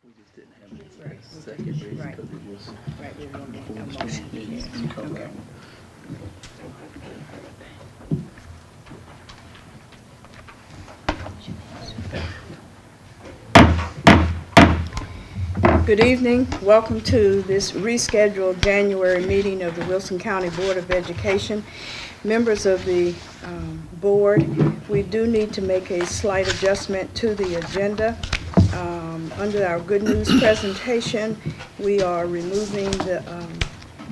We just didn't have it as a second reading because it was. Right, we want a motion. Yes. Okay. Good evening. Welcome to this rescheduled January meeting of the Wilson County Board of Education. Members of the board, we do need to make a slight adjustment to the agenda. Under our good news presentation, we are removing the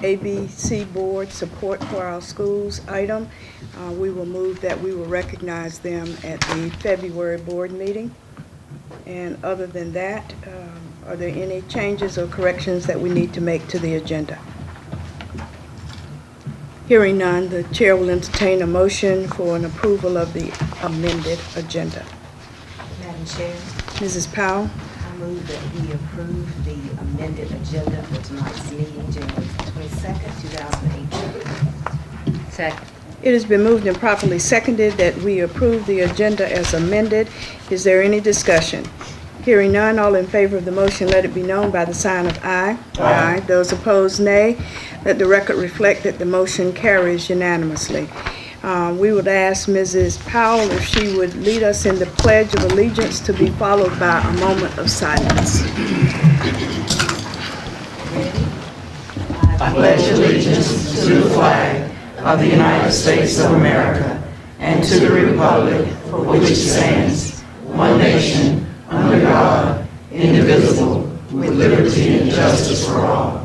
ABC Board Support for Our Schools item. We will move that we will recognize them at the February board meeting. And other than that, are there any changes or corrections that we need to make to the agenda? Hearing none, the chair will entertain a motion for an approval of the amended agenda. Madam Chair, Mrs. Powell, I move that we approve the amended agenda for tonight's meeting, January 22nd, 2018. Second. it has been moved and properly seconded that we approve the agenda as amended. Is there any discussion? Hearing none, all in favor of the motion, let it be known by the sign of aye. Aye. Those opposed, nay. Let the record reflect that the motion carries unanimously. We would ask Mrs. Powell if she would lead us in the Pledge of Allegiance to be followed by a moment of silence. I pledge allegiance to the flag of the United States of America and to the republic for which it stands, one nation, under God, indivisible, with liberty and justice for all.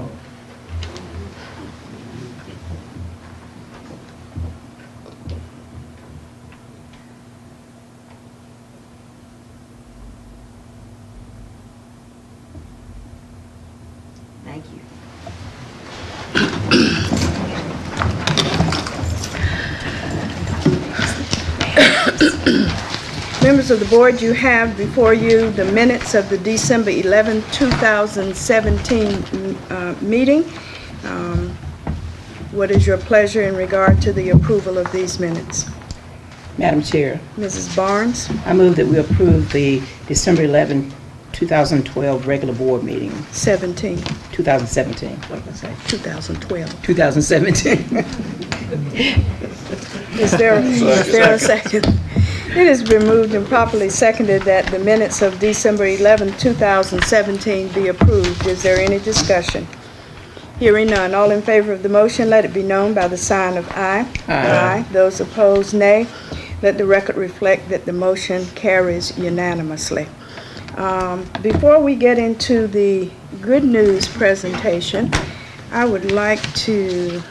Thank you. Members of the board, you have before you the minutes of the December 11, 2017 meeting. What is your pleasure in regard to the approval of these minutes? Madam Chair, Mrs. Barnes, I move that we approve the December 11, 2012 regular board meeting, 2017, what did I say? 2012. 2017. Is there a second? It has been moved and properly seconded that the minutes of December 11, 2017 be approved. Is there any discussion? Hearing none, all in favor of the motion, let it be known by the sign of aye. Aye. Those opposed, nay. Let the record reflect that the motion carries unanimously. Before we get into the good news presentation, I would like to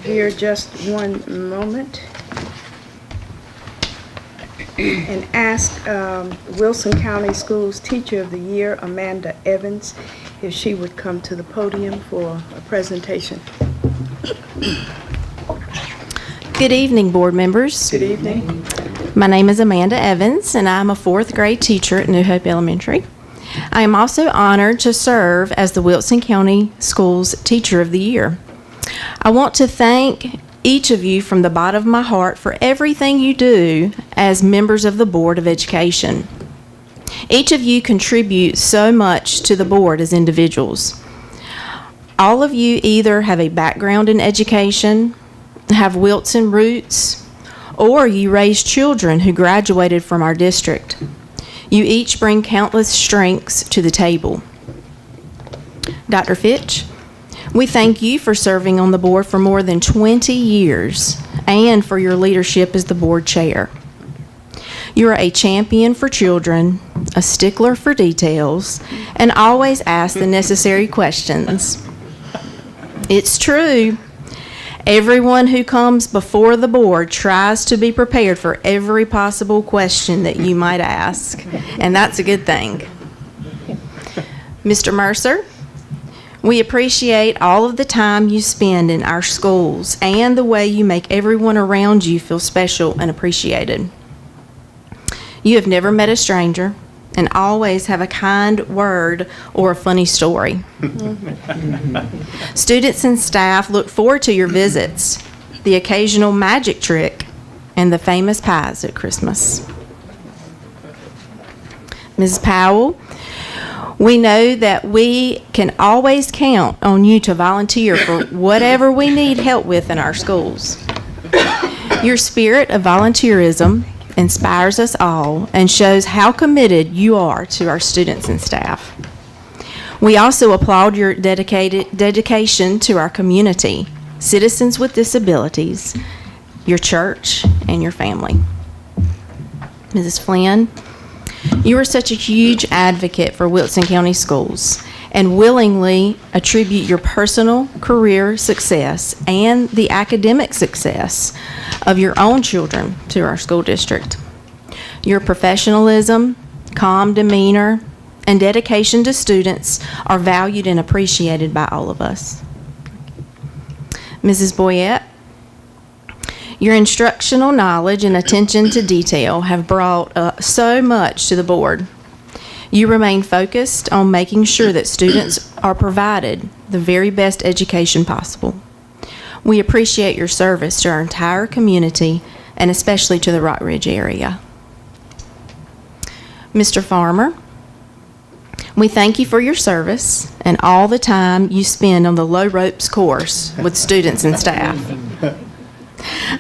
veer just one moment and ask Wilson County Schools Teacher of the Year, Amanda Evans, if she would come to the podium for a presentation. Good evening, board members. Good evening. My name is Amanda Evans, and I'm a fourth grade teacher at New Hope Elementary. I am also honored to serve as the Wilson County Schools Teacher of the Year. I want to thank each of you from the bottom of my heart for everything you do as members of the Board of Education. Each of you contribute so much to the board as individuals. All of you either have a background in education, have Wilson roots, or you raise children who graduated from our district. You each bring countless strengths to the table. Dr. Fitch, we thank you for serving on the board for more than 20 years and for your leadership as the board chair. You are a champion for children, a stickler for details, and always ask the necessary questions. It's true. Everyone who comes before the board tries to be prepared for every possible question that you might ask, and that's a good thing. Mr. Mercer, we appreciate all of the time you spend in our schools and the way you make everyone around you feel special and appreciated. You have never met a stranger and always have a kind word or a funny story. Students and staff look forward to your visits, the occasional magic trick, and the famous pies at Christmas. Mrs. Powell, we know that we can always count on you to volunteer for whatever we need help with in our schools. Your spirit of volunteerism inspires us all and shows how committed you are to our students and staff. We also applaud your dedication to our community, citizens with disabilities, your church, and your family. Mrs. Flynn, you are such a huge advocate for Wilson County Schools and willingly attribute your personal career success and the academic success of your own children to our school district. Your professionalism, calm demeanor, and dedication to students are valued and appreciated by all of us. Mrs. Boyette, your instructional knowledge and attention to detail have brought so much to the board. You remain focused on making sure that students are provided the very best education possible. We appreciate your service to our entire community and especially to the Rock Ridge area. Mr. Farmer, we thank you for your service and all the time you spend on the low ropes course with students and staff.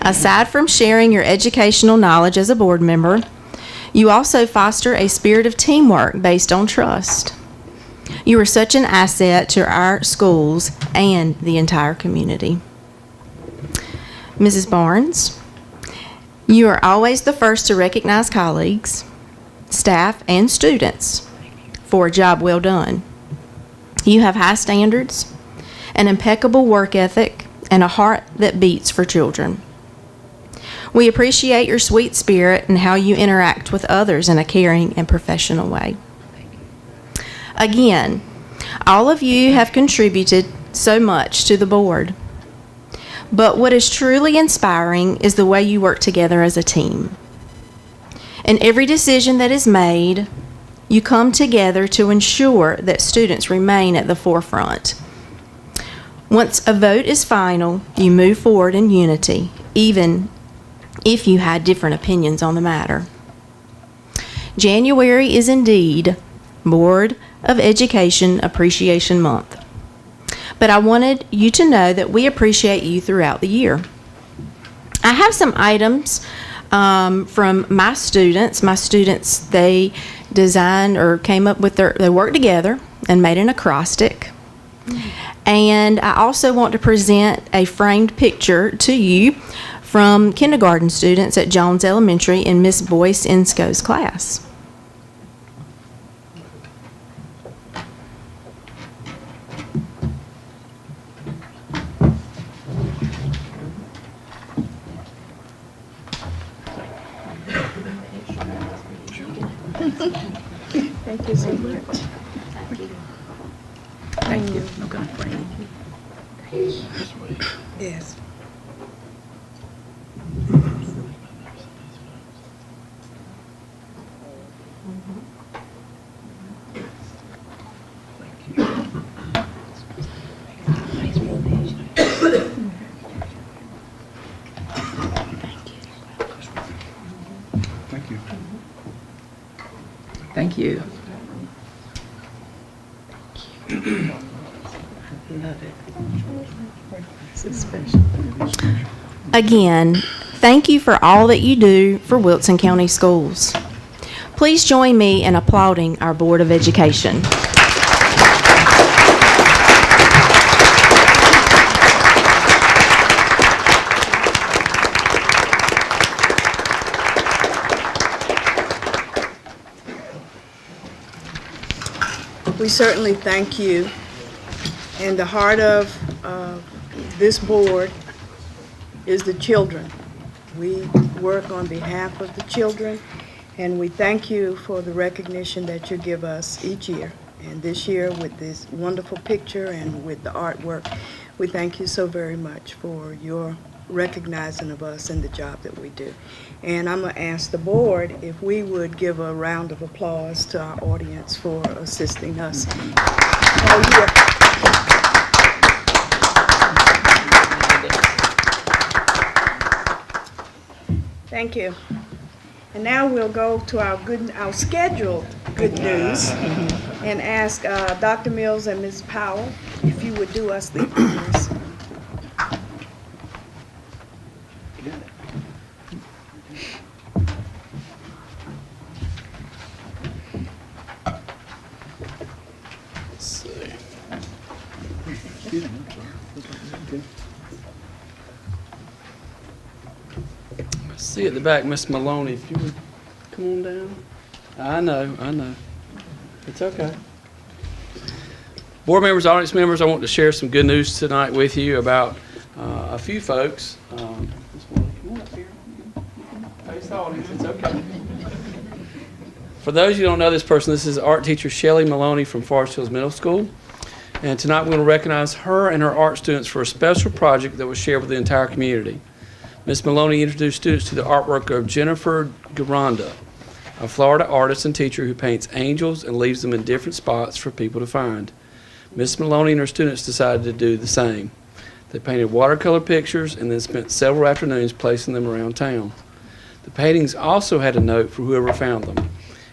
Aside from sharing your educational knowledge as a board member, you also foster a spirit of teamwork based on trust. You are such an asset to our schools and the entire community. Mrs. Barnes, you are always the first to recognize colleagues, staff, and students for a job well done. You have high standards, an impeccable work ethic, and a heart that beats for children. We appreciate your sweet spirit and how you interact with others in a caring and professional way. Again, all of you have contributed so much to the board. But what is truly inspiring is the way you work together as a team. In every decision that is made, you come together to ensure that students remain at the forefront. Once a vote is final, you move forward in unity, even if you had different opinions on the matter. January is indeed Board of Education Appreciation Month. But I wanted you to know that we appreciate you throughout the year. I have some items from my students. My students, they designed or came up with they worked together and made an acrostic. And I also want to present a framed picture to you from kindergarten students at Jones Elementary in Miss Boyce Insco's class. Thank you so much. Thank you. No good friend. Yes. Thank you. Thank you. Love it. This is special. Again, thank you for all that you do for Wilson County Schools. Please join me in applauding our Board of Education. We certainly thank you. And the heart of this board is the children. We work on behalf of the children, and we thank you for the recognition that you give us each year. And this year, with this wonderful picture and with the artwork, we thank you so very much for your recognizing of us and the job that we do. And I'm going to ask the board if we would give a round of applause to our audience for assisting us all year. Thank you. And now we'll go to our scheduled good news and ask Dr. Mills and Ms. Powell if you would do us the honors. See at the back, Miss Maloney, if you would come on down. I know. It's okay. Board members, audience members, I want to share some good news tonight with you about a few folks. Miss Maloney, come on up here. You can face the audience, it's okay. For those of you who don't know this person, this is art teacher Shelley Maloney from Forest Hills Middle School. And tonight we're going to recognize her and her art students for a special project that was shared with the entire community. Ms. Maloney introduced students to the artwork of Jennifer Gironda, a Florida artist and teacher who paints angels and leaves them in different spots for people to find. Ms. Maloney and her students decided to do the same. They painted watercolor pictures and then spent several afternoons placing them around town. The paintings also had a note for whoever found them.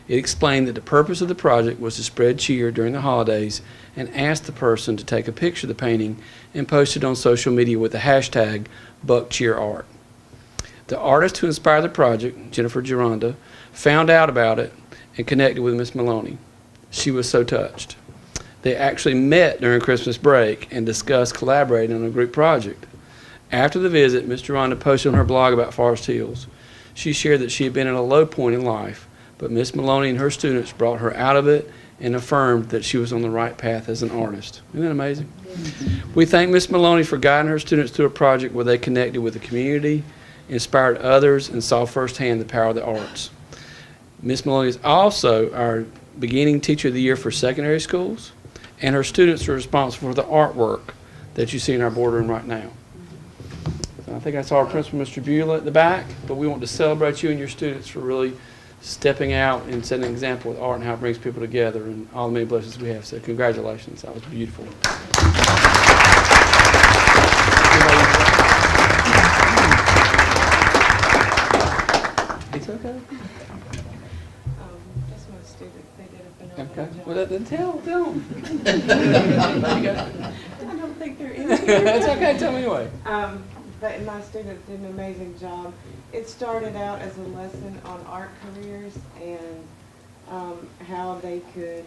It explained that the purpose of the project was to spread cheer during the holidays and asked the person to take a picture of the painting and post it on social media with the hashtag #BuckCheerArt. The artist who inspired the project, Jennifer Gironda, found out about it and connected with Miss Maloney. She was so touched. They actually met during Christmas break and discussed collaborating on a group project. After the visit, Miss Gironda posted on her blog about Forest Hills. She shared that she had been at a low point in life, but Miss Maloney and her students brought her out of it and affirmed that she was on the right path as an artist. Isn't that amazing? We thank Miss Maloney for guiding her students through a project where they connected with the community, inspired others, and saw firsthand the power of the arts. Ms. Maloney is also our beginning Teacher of the Year for secondary schools, and her students are responsible for the artwork that you see in our boardroom right now. So I think I saw our principal, Mr. Beulah, at the back, but we want to celebrate you and your students for really stepping out and setting an example with art and how it brings people together and all the many blessings we have. So congratulations. That was beautiful. It's okay. That's my student. They did a phenomenal Okay. job. Well, then tell them. I don't think they're in here. That's okay. Tell me anyway. But my students did an amazing job. It started out as a lesson on art careers and how they could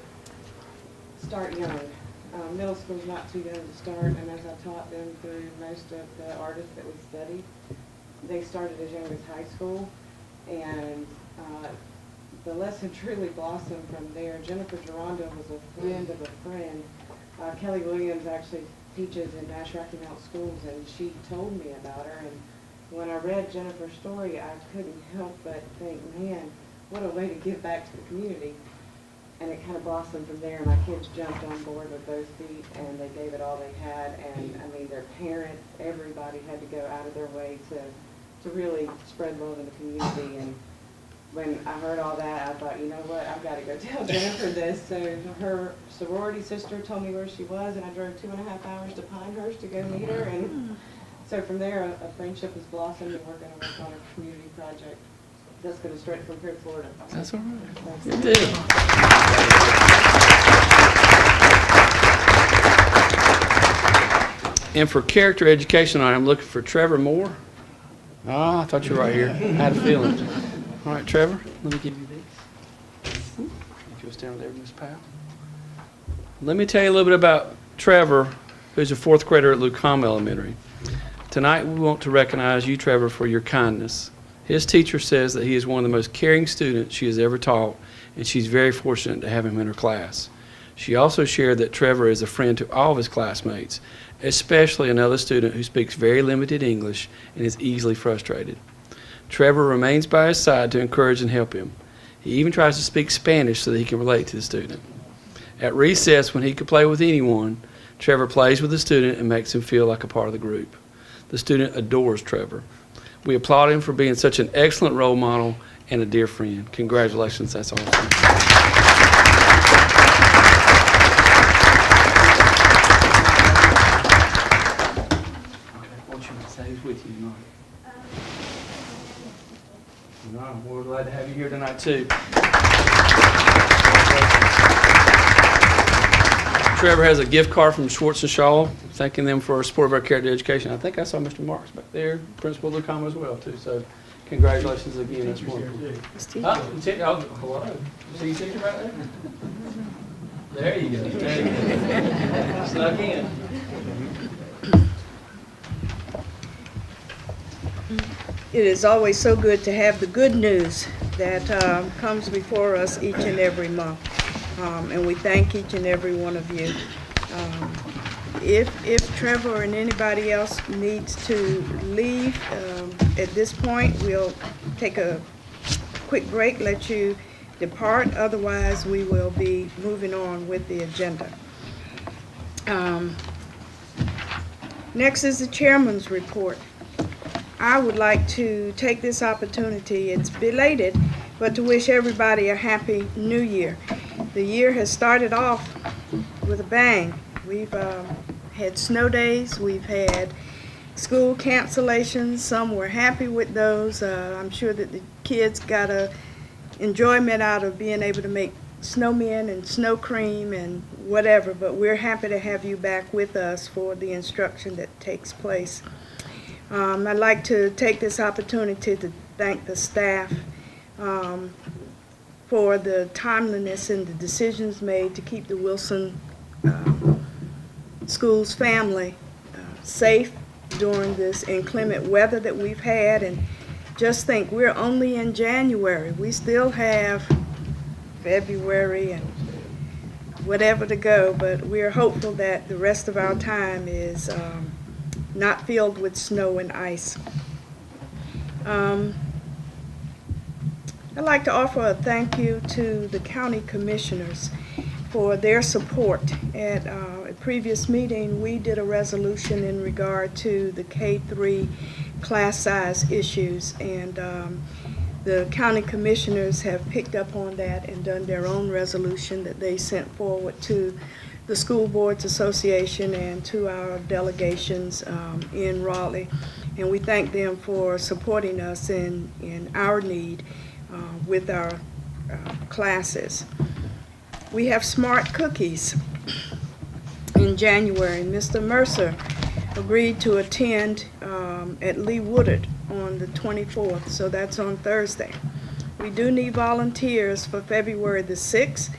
start young. Middle school's not too young to start, and as I taught them through most of the artists that we studied, they started as young as high school. And the lesson truly blossomed from there. Jennifer Gironda was a friend of a friend. Kelly Williams actually teaches in Nash Rocky Mount schools, and she told me about her. And when I read Jennifer's story, I couldn't help but think, man, what a way to give back to the community. And it kind of blossomed from there. My kids jumped on board with both feet, and they gave it all they had. And I mean, their parents, everybody had to go out of their way to really spread love in the community. And when I heard all that, I thought, you know what, I've got to go tell Jennifer this. So her sorority sister told me where she was, and I drove 2.5 hours to Pinehurst to go meet her. And so from there, a friendship has blossomed, and we're going to work on a community project that's going to stretch from here to Florida. That's all right. Thanks. Good deal. And for character education, I'm looking for Trevor Moore. Ah, I thought you were right here. I had a feeling. All right, Trevor, let me give you these. If you'll stand there, Ms. Powell. Let me tell you a little bit about Trevor, who's a 4th grader at Lucom Elementary. Tonight, we want to recognize you, Trevor, for your kindness. His teacher says that he is one of the most caring students she has ever taught, and she's very fortunate to have him in her class. She also shared that Trevor is a friend to all of his classmates, especially another student who speaks very limited English and is easily frustrated. Trevor remains by his side to encourage and help him. He even tries to speak Spanish so that he can relate to the student. At recess, when he could play with anyone, Trevor plays with the student and makes him feel like a part of the group. The student adores Trevor. We applaud him for being such an excellent role model and a dear friend. Congratulations, that's awesome. With you tonight. No, we're glad to have you here tonight too. Trevor has a gift card from Schwartz and Shaw, thanking them for support of our character education. I think I saw Mr. Marks back there, Principal Lucama as well, too. So congratulations again. That's wonderful. Hello. See your teacher right there? There you go. There you go. Snuck in. It is always so good to have the good news that comes before us each and every month. And we thank each and every one of you. If Trevor and anybody else needs to leave, at this point, we'll take a quick break, let you depart. Otherwise, we will be moving on with the agenda. Next is the chairman's report. I would like to take this opportunity, it's belated, but to wish everybody a happy new year. The year has started off with a bang. We've had snow days, we've had school cancellations, some were happy with those. I'm sure that the kids got a enjoyment out of being able to make snowmen and snow cream and whatever, but we're happy to have you back with us for the instruction that takes place. I'd like to take this opportunity to thank the staff for the timeliness and the decisions made to keep the Wilson Schools family safe during this inclement weather that we've had. And just think, we're only in January. We still have February and whatever to go, but we're hopeful that the rest of our time is not filled with snow and ice. I'd like to offer a thank you to the county commissioners for their support. At a previous meeting, we did a resolution in regard to the K-3 class size issues, and the county commissioners have picked up on that and done their own resolution that they sent forward to the School Boards Association and to our delegations in Raleigh. And we thank them for supporting us in our need with our classes. We have smart cookies in January. Mr. Mercer agreed to attend at Lee Woodard on the 24th, so that's on Thursday. We do need volunteers for February the 6th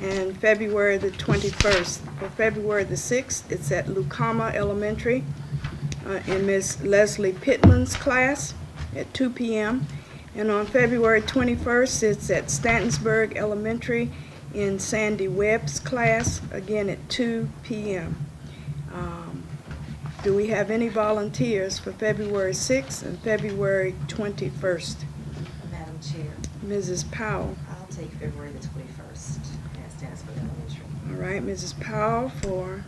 and February the 21st. For February the 6th, it's at Lucama Elementary in Ms. Leslie Pittman's class at 2 p.m. And on February 21st, it's at Stantonsburg Elementary in Sandy Webb's class, again at 2 p.m. Do we have any volunteers for February 6th and February 21st? Madam Chair, Mrs. Powell. I'll take February the 21st at Stanford Elementary. All right, Mrs. Powell for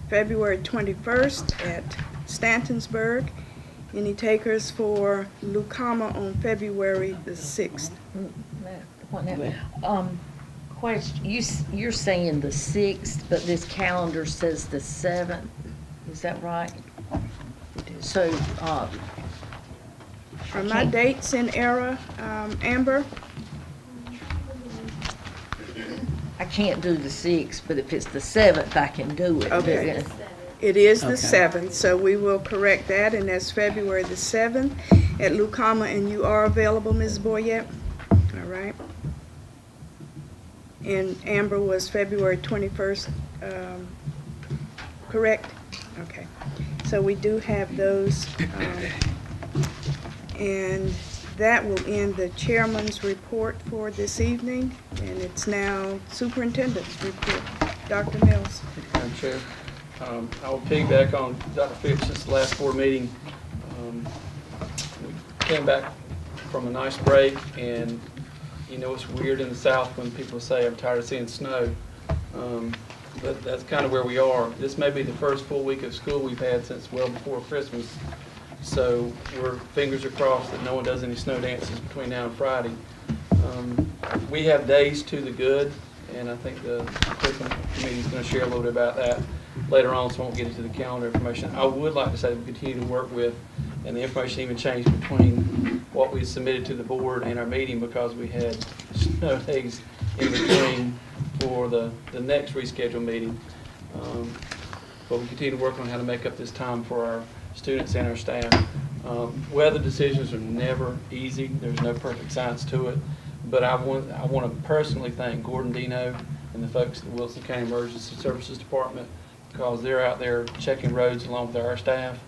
February 21st at Stantonsburg. Any takers for Lucama on February the 6th? Question, you're saying the 6th, but this calendar says the 7th, is that right? So, Are my dates in error, Amber? I can't do the 6th, but if it's the 7th, I can do it. Okay. It is the Okay. 7th, so we will correct that, and that's February the 7th at Lucama, and you are available, Ms. Boyette? All right. And Amber was February 21st, correct? Okay. So we do have those, and that will end the chairman's report for this evening, and it's now superintendent's report. Dr. Mills. Madam Chair, I will piggyback on Dr. Phillips's last board meeting. We came back from a nice break, and you know it's weird in the South when people say, I'm tired of seeing snow. But that's kind of where we are. This may be the first full week of school we've had since well before Christmas. So we're fingers are crossed that no one does any snow dances between now and Friday. We have days to the good, and I think the curriculum committee is going to share a little bit about that later on, so I won't get into the calendar information. I would like to say that we continue to work with, and the information even changed between what we submitted to the board and our meeting, because we had snow days in between for the next rescheduled meeting. But we continue to work on how to make up this time for our students and our staff. Weather decisions are never easy. There's no perfect science to it. But I want to personally thank Gordon Dino and the folks at the Wilson County Emergency Services Department, because they're out there checking roads along with our staff,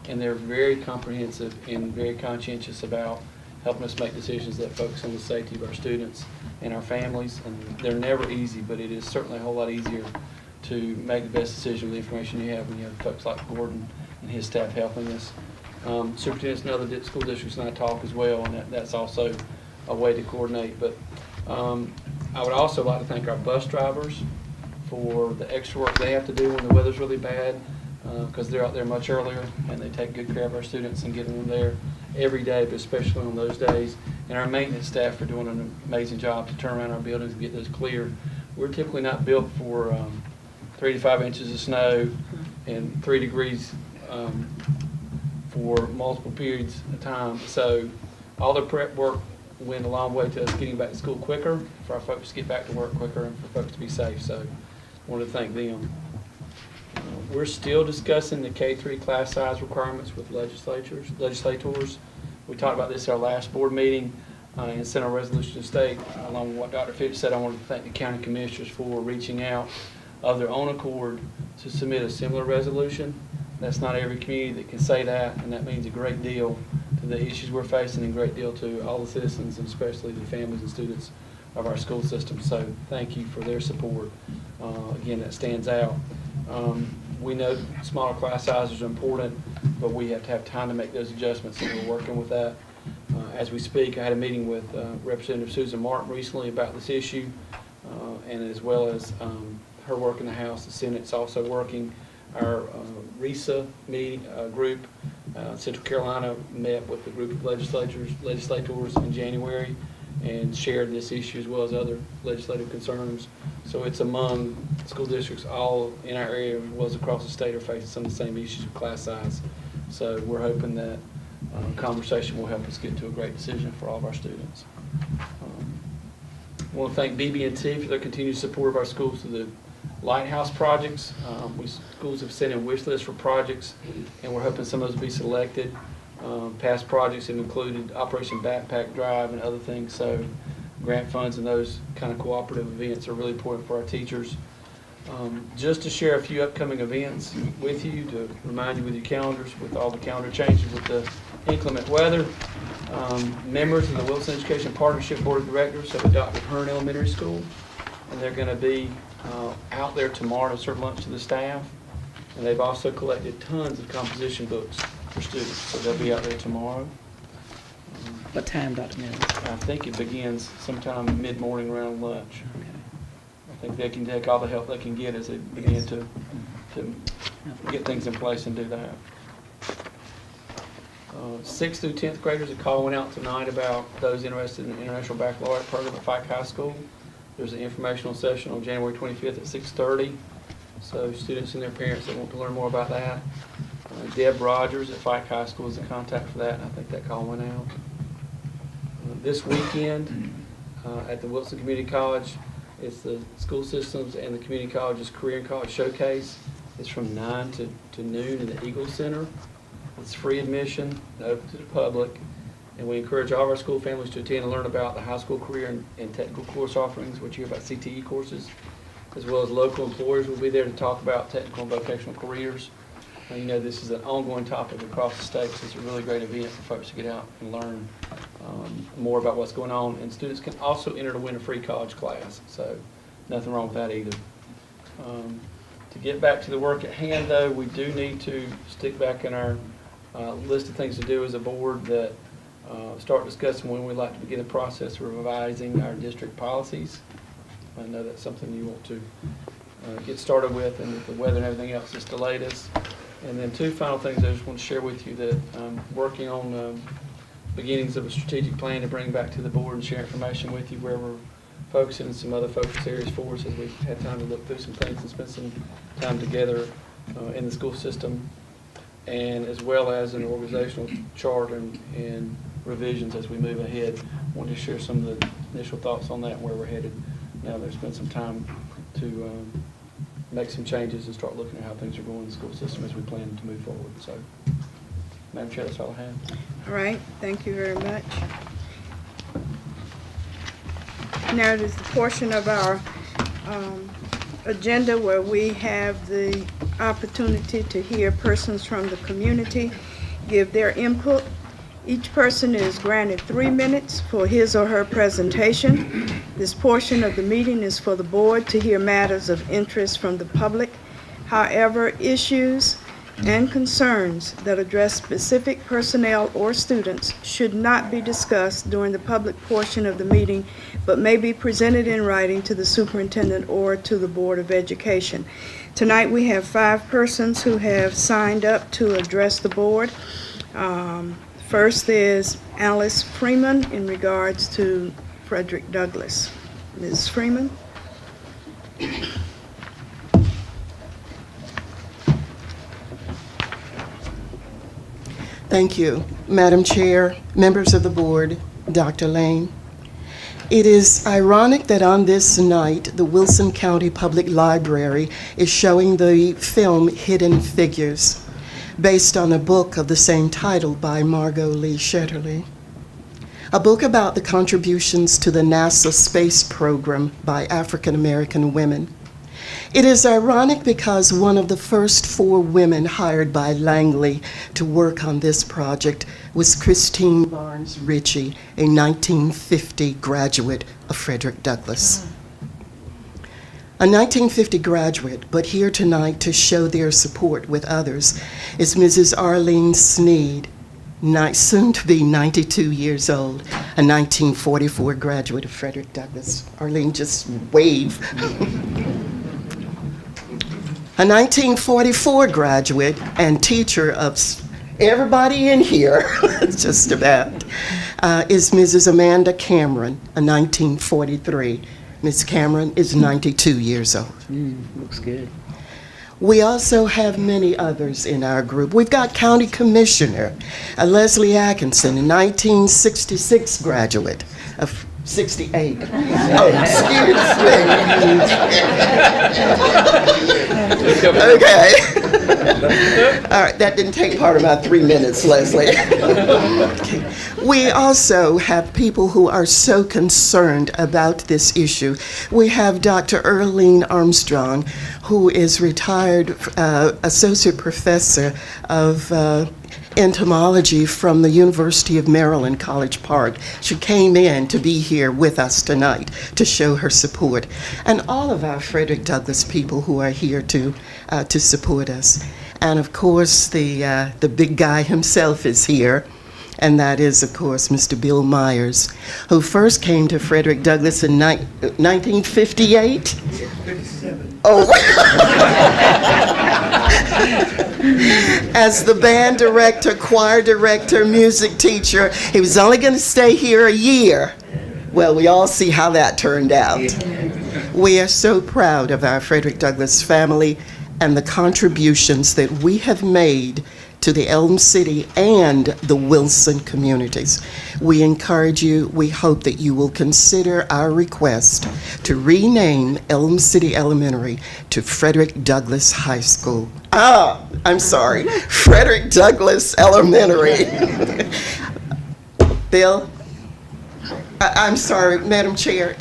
and they're very comprehensive and very conscientious about helping us make decisions that focus on the safety of our students and our families. And they're never easy, but it is certainly a whole lot easier to make the best decision with the information you have when you have folks like Gordon and his staff helping us. Superintendents and other school districts and I talk as well, and that's also a way to coordinate. But I would also like to thank our bus drivers for the extra work they have to do when the weather's really bad, because they're out there much earlier and they take good care of our students and getting them there every day, but especially on those days. And our maintenance staff are doing an amazing job to turn around our buildings and get those clear. We're typically not built for 3 to 5 inches of snow and 3 degrees for multiple periods of time. So all the prep work went a long way to us getting back to school quicker, for our folks to get back to work quicker, and for folks to be safe. So I want to thank them. We're still discussing the K-3 class size requirements with legislators. We talked about this at our last board meeting and sent our resolution to state. Along with what Dr. Phipps said, I wanted to thank the county commissioners for reaching out of their own accord to submit a similar resolution. That's not every community that can say that, and that means a great deal to the issues we're facing and a great deal to all the citizens, and especially the families and students of our school system. So thank you for their support. Again, that stands out. We know smaller class sizes are important, but we have to have time to make those adjustments, and we're working with that. As we speak, I had a meeting with Representative Susan Martin recently about this issue, and as well as her work in the House. The Senate's also working. Our RESA meeting group, Central Carolina, met with a group of legislators in January and shared this issue as well as other legislative concerns. So it's among school districts all in our area as well as across the state are facing some of the same issues with class size. So we're hoping that conversation will help us get to a great decision for all of our students. I want to thank BB&T for their continued support of our schools through the Lighthouse projects. Schools have sent in wish lists for projects, and we're hoping some of those will be selected. Past projects have included Operation Backpack Drive and other things, so grant funds and those kind of cooperative events are really important for our teachers. Just to share a few upcoming events with you, to remind you with your calendars, with all the calendar changes with the inclement weather. Members of the Wilson Education Partnership Board of Directors have adopted Hearn Elementary School, and they're going to be out there tomorrow to serve lunch to the staff. And they've also collected tons of composition books for students, so they'll be out there tomorrow. What time, Dr. Miller? I think it begins sometime mid-morning around lunch. I think they can take all the help they can get as they begin to get things in place and do that. 6th through 10th graders, a call went out tonight about those interested in the International Baccalaureate program at Fike High School. There's an informational session on January 25th at 6:30. So students and their parents that want to learn more about that. Deb Rogers at Fike High School is the contact for that, and I think that call went out. This weekend at the Wilson Community College, it's the school systems and the community college's Career and College Showcase. It's from 9 to noon in the Eagle Center. It's free admission, open to the public, and we encourage all of our school families to attend and learn about the high school career and technical course offerings, which you hear about CTE courses, as well as local employers will be there to talk about technical and vocational careers. You know, this is an ongoing topic across the state, so it's a really great event for folks to get out and learn more about what's going on. And students can also enter to win a free college class, so nothing wrong with that either. To get back to the work at hand, though, we do need to stick back in our list of things to do as a board, that start discussing when we'd like to begin the process of revising our district policies. I know that's something you want to get started with, and with the weather and everything else that's delayed us. And then 2 final things I just want to share with you, that I'm working on beginnings of a strategic plan to bring back to the board and share information with you where we're focusing on some other focus areas for us as we've had time to look through some things and spend some time together in the school system, and as well as an organizational chart and revisions as we move ahead. I wanted to share some of the initial thoughts on that and where we're headed. Now there's been some time to make some changes and start looking at how things are going in the school system as we plan to move forward. So, Madam Chair, that's all I have. All right, thank you very much. Now it is the portion of our agenda where we have the opportunity to hear persons from the community give their input. Each person is granted 3 minutes for his or her presentation. This portion of the meeting is for the board to hear matters of interest from the public. However, issues and concerns that address specific personnel or students should not be discussed during the public portion of the meeting, but may be presented in writing to the superintendent or to the Board of Education. Tonight, we have 5 persons who have signed up to address the board. First is Alice Freeman in regards to Frederick Douglass. Ms. Freeman? Thank you, Madam Chair, members of the board, Dr. Lane. It is ironic that on this night, the Wilson County Public Library is showing the film Hidden Figures, based on a book of the same title by Margot Lee Shetterly, a book about the contributions to the NASA space program by African American women. It is ironic because one of the first 4 women hired by Langley to work on this project was Christine Barnes Ritchie, a 1950 graduate of Frederick Douglass. A 1950 graduate, but here tonight to show their support with others, is Mrs. Arlene Sneed, soon to be 92 years old, a 1944 graduate of Frederick Douglass. Arlene, just wave. A 1944 graduate and teacher of everybody in here, just about, is Mrs. Amanda Cameron, a 1943. Ms. Cameron is 92 years old. Looks good. We also have many others in our group. We've got County Commissioner Leslie Atkinson, a 1966 graduate of 68. Oh, excuse me. Okay. All right, that didn't take part of my 3 minutes, Leslie. Okay. We also have people who are so concerned about this issue. We have Dr. Earlene Armstrong, who is retired associate professor of entomology from the University of Maryland, College Park. She came in to be here with us tonight to show her support. And all of our Frederick Douglass people who are here to support us. And of course, the big guy himself is here. And that is, of course, Mr. Bill Myers, who first came to Frederick Douglass in 1958? 57. Oh. As the band director, choir director, music teacher. He was only going to stay here a year. Well, we all see how that turned out. We are so proud of our Frederick Douglass family and the contributions that we have made to the Elm City and the Wilson communities. We encourage you, we hope that you will consider our request to rename Elm City Elementary to Frederick Douglass High School. I'm sorry, Frederick Douglass Elementary. Bill? I'm sorry, Madam Chair.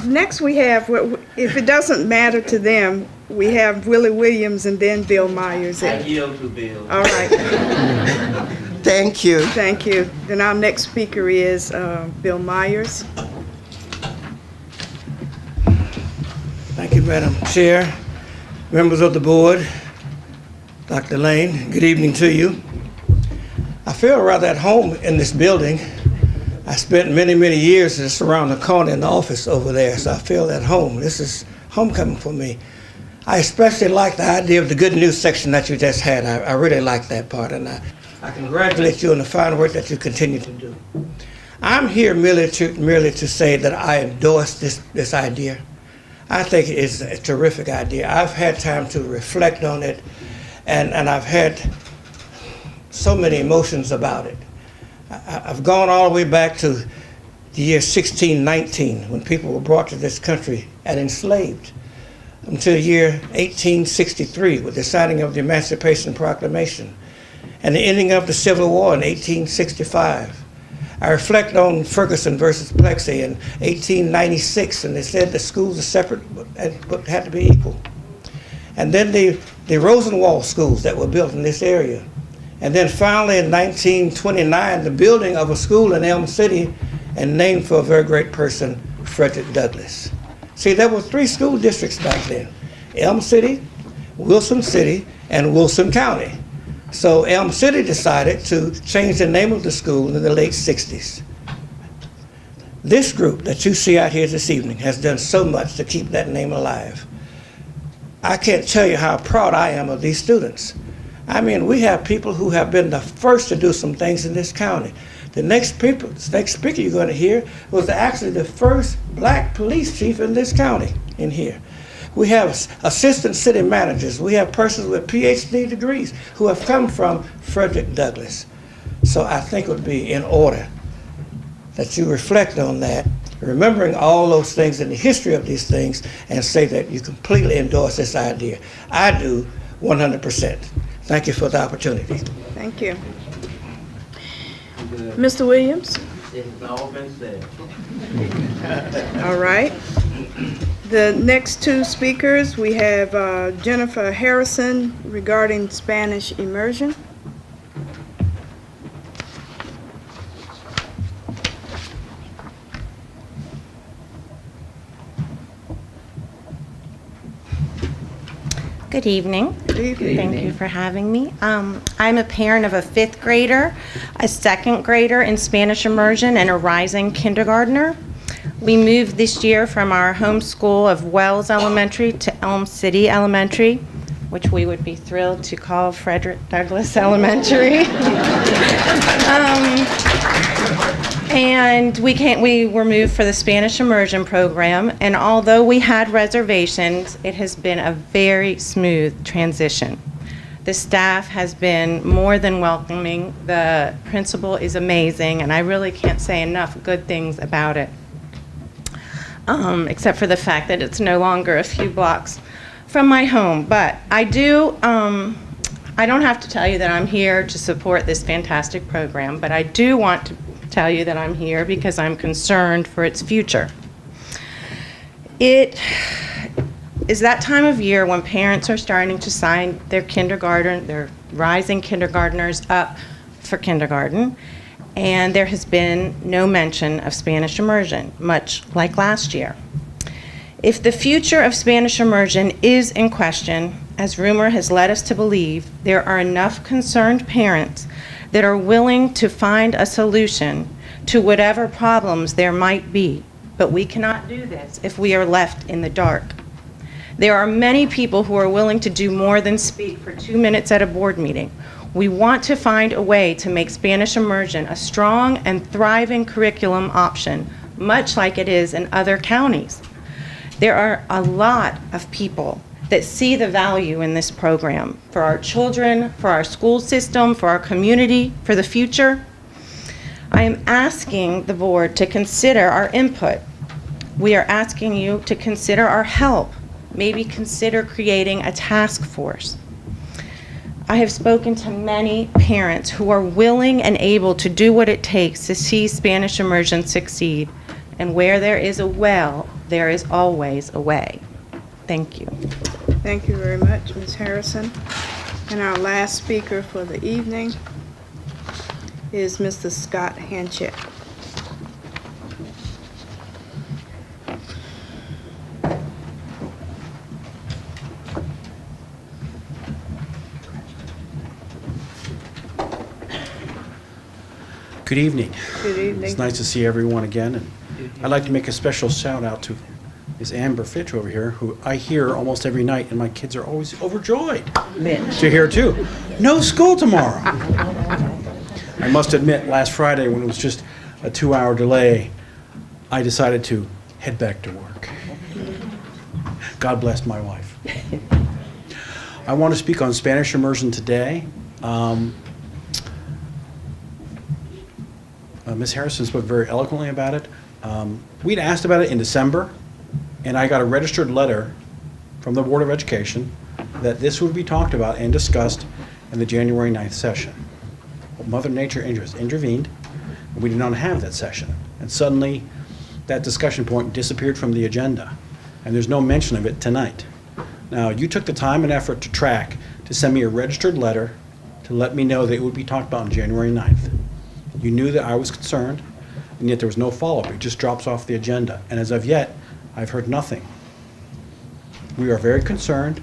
Next we have, if it doesn't matter to them, we have Willie Williams and then Bill Myers. I yield to Bill. All right. Thank you. Thank you. Then our next speaker is Bill Myers. Thank you, Madam Chair, members of the board, Dr. Lane, good evening to you. I feel rather at home in this building. I spent many, many years just around the corner in the office over there, so I feel at home. This is homecoming for me. I especially like the idea of the good news section that you just had. I really like that part, and I congratulate you on the fine work that you continue to do. I'm here merely to say that I endorse this idea. I think it's a terrific idea. I've had time to reflect on it, and I've had so many emotions about it. I've gone all the way back to the year 1619, when people were brought to this country and enslaved. until year 1863 with the signing of the Emancipation Proclamation and the ending of the Civil War in 1865. I reflect on Ferguson versus Plexi in 1896, and they said the schools are separate but had to be equal. And then the Rosenwald schools that were built in this area. And then finally in 1929, the building of a school in Elm City and named for a very great person, Frederick Douglass. See, there were 3 school districts back then: Elm City, Wilson City, and Wilson County. So Elm City decided to change the name of the school in the late 60s. This group that you see out here this evening has done so much to keep that name alive. I can't tell you how proud I am of these students. I mean, we have people who have been the first to do some things in this county. The next speaker you're going to hear was actually the first black police chief in this county in here. We have assistant city managers. We have persons with PhD degrees who have come from Frederick Douglass. So I think it would be in order that you reflect on that, remembering all those things and the history of these things, and say that you completely endorse this idea. I do 100%. Thank you for the opportunity. Thank you. Mr. Williams? It's all been said. All right. The next 2 speakers, we have Jennifer Harrison regarding Spanish immersion. Good evening. Good evening. Thank you for having me. I'm a parent of a 5th grader, a 2nd grader in Spanish immersion, and a rising kindergartner. We moved this year from our home school of Wells Elementary to Elm City Elementary, which we would be thrilled to call Frederick Douglass Elementary. And we were moved for the Spanish immersion program, and although we had reservations, it has been a very smooth transition. The staff has been more than welcoming. The principal is amazing, and I really can't say enough good things about it, except for the fact that it's no longer a few blocks from my home. But I don't have to tell you that I'm here to support this fantastic program, but I do want to tell you that I'm here because I'm concerned for its future. It is that time of year when parents are starting to sign their rising kindergartners up for kindergarten, and there has been no mention of Spanish immersion, much like last year. If the future of Spanish immersion is in question, as rumor has led us to believe, there are enough concerned parents that are willing to find a solution to whatever problems there might be. But we cannot do this if we are left in the dark. There are many people who are willing to do more than speak for 2 minutes at a board meeting. We want to find a way to make Spanish immersion a strong and thriving curriculum option, much like it is in other counties. There are a lot of people that see the value in this program for our children, for our school system, for our community, for the future. I am asking the board to consider our input. We are asking you to consider our help, maybe consider creating a task force. I have spoken to many parents who are willing and able to do what it takes to see Spanish immersion succeed. And where there is a well, there is always a way. Thank you. Thank you very much, Ms. Harrison. And our last speaker for the evening is Mr. Scott Hanchett. Good evening. Good evening. It's nice to see everyone again. And I'd like to make a special shout out to Ms. Amber Fitch over here, who I hear almost every night, and my kids are always overjoyed to hear too. No school tomorrow. I must admit, last Friday, when it was just a 2-hour delay, I decided to head back to work. God bless my wife. I want to speak on Spanish immersion today. Ms. Harrison spoke very eloquently about it. We'd asked about it in December, and I got a registered letter from the Board of Education that this would be talked about and discussed in the January 9th session. Well, Mother Nature intervened, and we did not have that session. And suddenly, that discussion point disappeared from the agenda, and there's no mention of it tonight. Now, you took the time and effort to send me a registered letter to let me know that it would be talked about on January 9th. You knew that I was concerned, and yet there was no follow-up. It just drops off the agenda. And as of yet, I've heard nothing. We are very concerned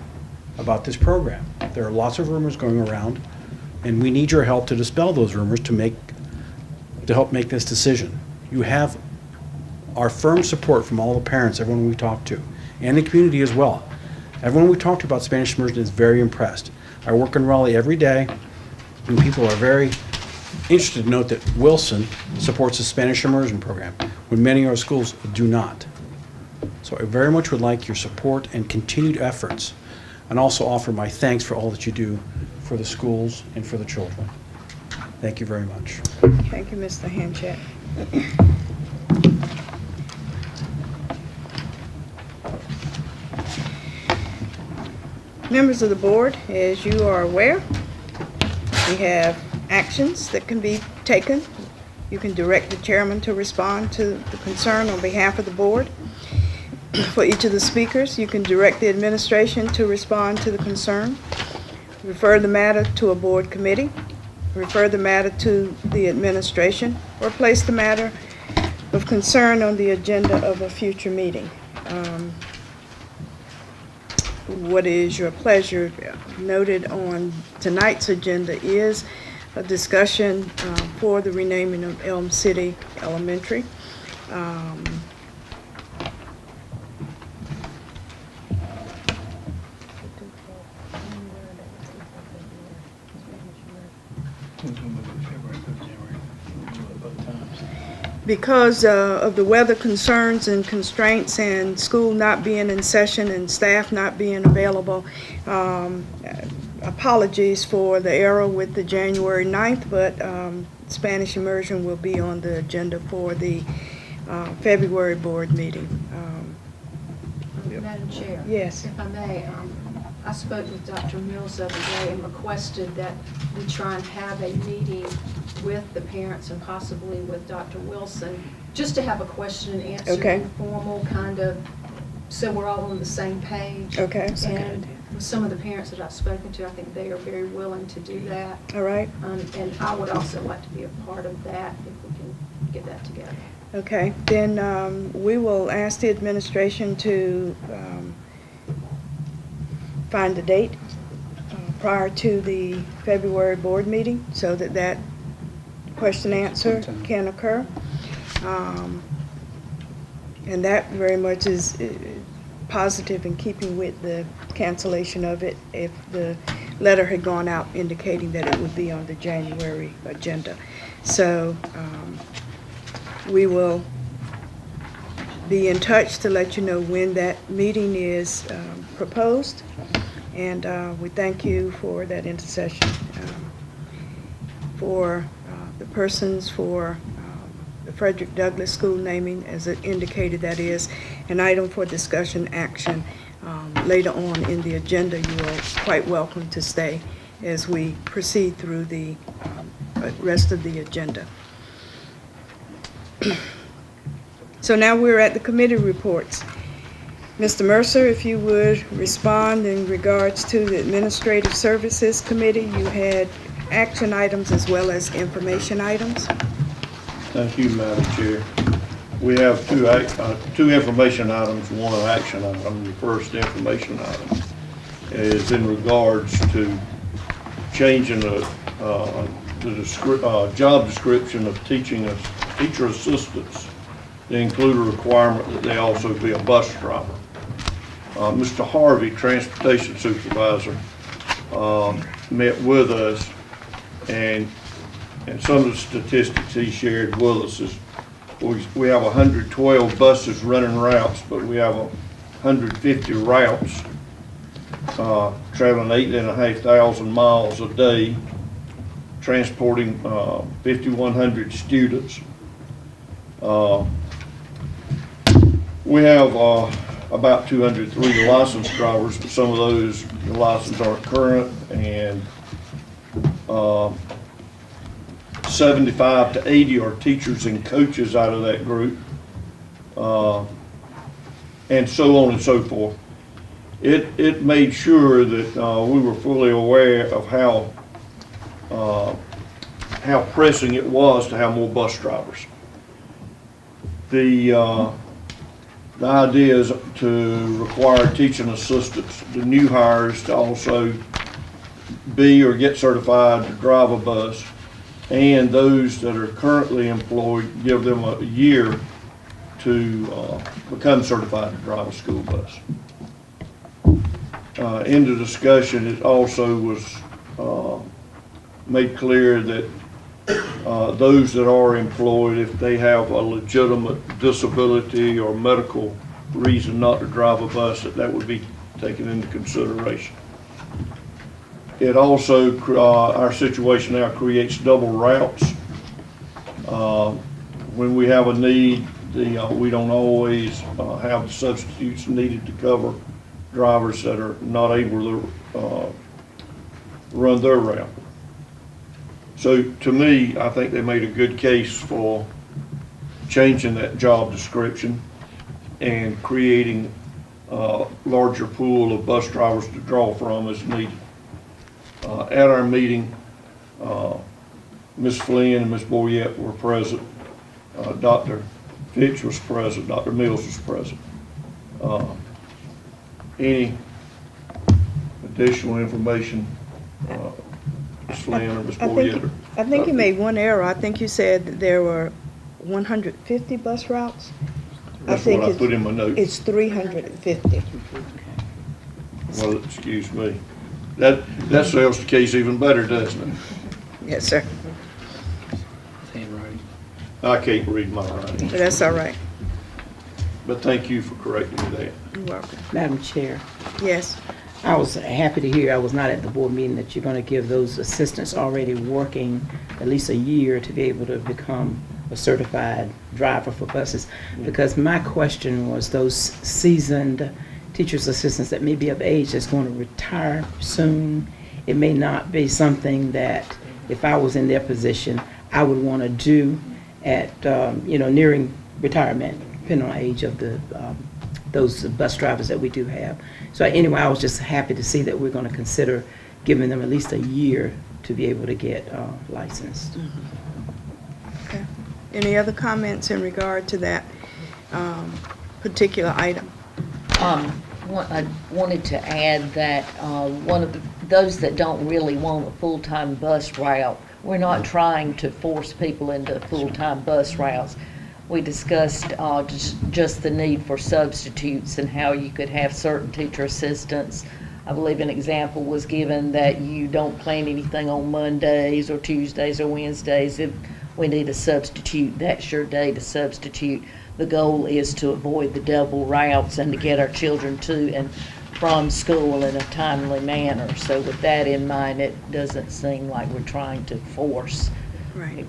about this program. There are lots of rumors going around, and we need your help to dispel those rumors to help make this decision. You have our firm support from all the parents, everyone we talk to, and the community as well. Everyone we talk to about Spanish immersion is very impressed. I work in Raleigh every day, and people are very interested to note that Wilson supports the Spanish immersion program, when many of our schools do not. So I very much would like your support and continued efforts, and also offer my thanks for all that you do for the schools and for the children. Thank you very much. Thank you, Mr. Hanchett. Members of the board, as you are aware, we have actions that can be taken. You can direct the chairman to respond to the concern on behalf of the board. For each of the speakers, you can direct the administration to respond to the concern, refer the matter to a board committee, refer the matter to the administration, or place the matter of concern on the agenda of a future meeting. What is your pleasure? Noted on tonight's agenda is a discussion for the renaming of Elm City Elementary. Because of the weather concerns and constraints and school not being in session and staff not being available, apologies for the error with the January 9th, but Spanish immersion will be on the agenda for the February board meeting. Madam Chair? Yes. If I may, I spoke with Dr. Mills the other day and requested that we try and have a meeting with the parents and possibly with Dr. Wilson, just to have a question and answer, Okay. informal kind of, so we're all on the same page. Okay. That's a good And with some of the parents that I've spoken to, I think they are very willing to do that. All right. And I would also like to be a part of that if we can get that together. Okay, then we will ask the administration to find a date prior to the February board meeting so that that question answer can occur. And that very much is positive in keeping with the cancellation of it if the letter had gone out indicating that it would be on the January agenda. So we will be in touch to let you know when that meeting is proposed. And we thank you for that intercession. For the persons for the Frederick Douglass School naming, as it indicated, that is an item for discussion action later on in the agenda. You are quite welcome to stay as we proceed through the rest of the agenda. So now we're at the committee reports. Mr. Mercer, if you would respond in regards to the Administrative Services Committee. You had action items as well as information items. Thank you, Madam Chair. We have two information items, one an action item. The first information item is in regards to changing the job description of teacher assistants to include a requirement that they also be a bus driver. Mr. Harvey, transportation supervisor, met with us, and some of the statistics he shared with us is we have 112 buses running routes, but we have 150 routes traveling 8,500 miles a day, transporting 5,100 students. We have about 203 licensed drivers, but some of those, the licenses aren't current, and 75 to 80 are teachers and coaches out of that group, and so on and so forth. It made sure that we were fully aware of how pressing it was to have more bus drivers. The idea is to require teaching assistants, the new hires, to also be or get certified to drive a bus, and those that are currently employed, give them a year to become certified to drive a school bus. In the discussion, it also was made clear that those that are employed, if they have a legitimate disability or medical reason not to drive a bus, that would be taken into consideration. It also, our situation now creates double routes. When we have a need, we don't always have the substitutes needed to cover drivers that are not able to run their route. So to me, I think they made a good case for changing that job description and creating a larger pool of bus drivers to draw from as needed. At our meeting, Ms. Flynn and Ms. Boyette were present. Dr. Fitch was present. Dr. Mills was present. Any additional information, Ms. Flynn or Ms. Boyette? I think you made one error. I think you said that there were 150 bus routes. That's what I put in my notes. It's 350. Well, excuse me. That sells the case even better, doesn't it? Yes, sir. Handwriting. I can't read my writing. That's all right. But thank you for correcting me there. You're welcome. Madam Chair, Yes. I was happy to hear, I was not at the board meeting, that you're going to give those assistants already working at least a year to be able to become a certified driver for buses. Because my question was those seasoned teachers' assistants that may be of age that's going to retire soon, it may not be something that, if I was in their position, I would want to do at, nearing retirement, depending on the age of those bus drivers that we do have. So anyway, I was just happy to see that we're going to consider giving them at least a year to be able to get licensed. Okay. Any other comments in regard to that particular item? I wanted to add that those that don't really want a full-time bus route, we're not trying to force people into full-time bus routes. We discussed just the need for substitutes and how you could have certain teacher assistants. I believe an example was given that you don't plan anything on Mondays or Tuesdays or Wednesdays. If we need a substitute, that's your day to substitute. The goal is to avoid the double routes and to get our children to and from school in a timely manner. So with that in mind, it doesn't seem like we're trying to force Right.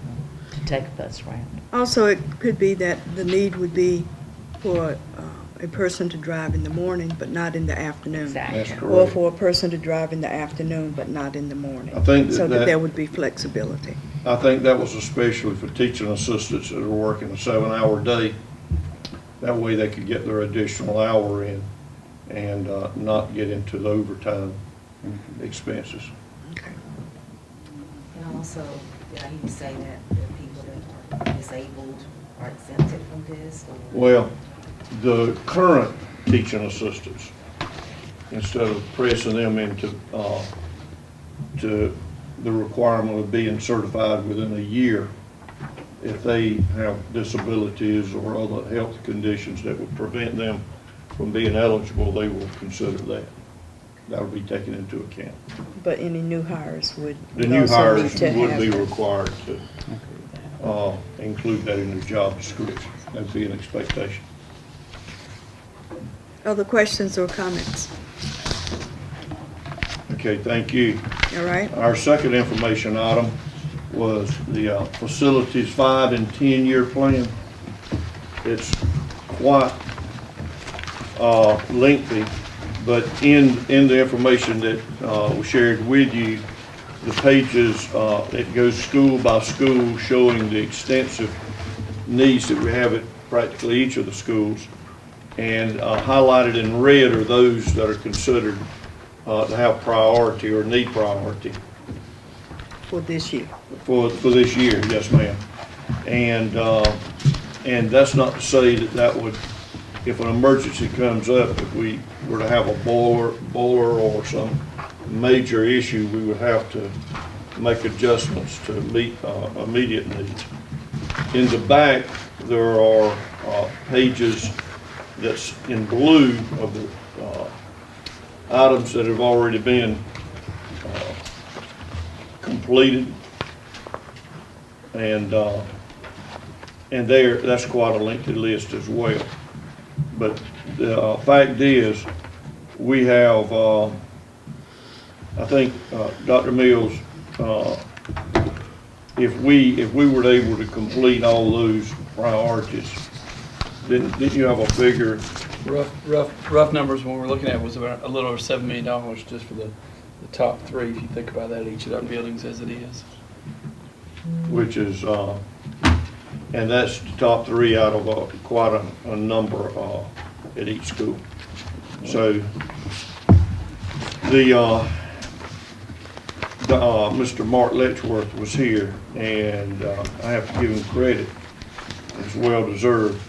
to take a bus route. Also, it could be that the need would be for a person to drive in the morning, but not in the afternoon. Exactly. That's Or correct. for a person to drive in the afternoon, but not in the morning. I think So that that- there would be flexibility. I think that was especially for teaching assistants that are working a 7-hour day. That way they could get their additional hour in and not get into the overtime expenses. Okay. And also, I need to say that the people that are disabled are exempted from this, or? Well, the current teaching assistants, instead of pressing them into to the requirement of being certified within a year, if they have disabilities or other health conditions that would prevent them from being eligible, they will consider that. That would be taken into account. But any new hires would The new also hires need to would have be that. required to include that in their job description. That'd be an expectation. Other questions or comments? Okay, thank you. All right. Our second information item was the facilities 5 and 10-year plan. It's quite lengthy, but in the information that was shared with you, the pages, it goes school by school showing the extensive needs that we have at practically each of the schools. And highlighted in red are those that are considered to have priority or need priority. For this year. For this year, yes, ma'am. And that's not to say that would, if an emergency comes up, if we were to have a boiler or some major issue, we would have to make adjustments to meet immediate needs. In the back, there are pages that's in blue of the items that have already been completed, and that's quite a lengthy list as well. But the fact is, we have, I think, Dr. Mills, if we were able to complete all those priorities, didn't you have a figure? Rough numbers when we're looking at was about a little over $7 million just for the top three, if you think about that, each of our buildings as it is. Which is, and that's the top three out of quite a number at each school. So Mr. Mark Letchworth was here, and I have to give him credit. It's well deserved.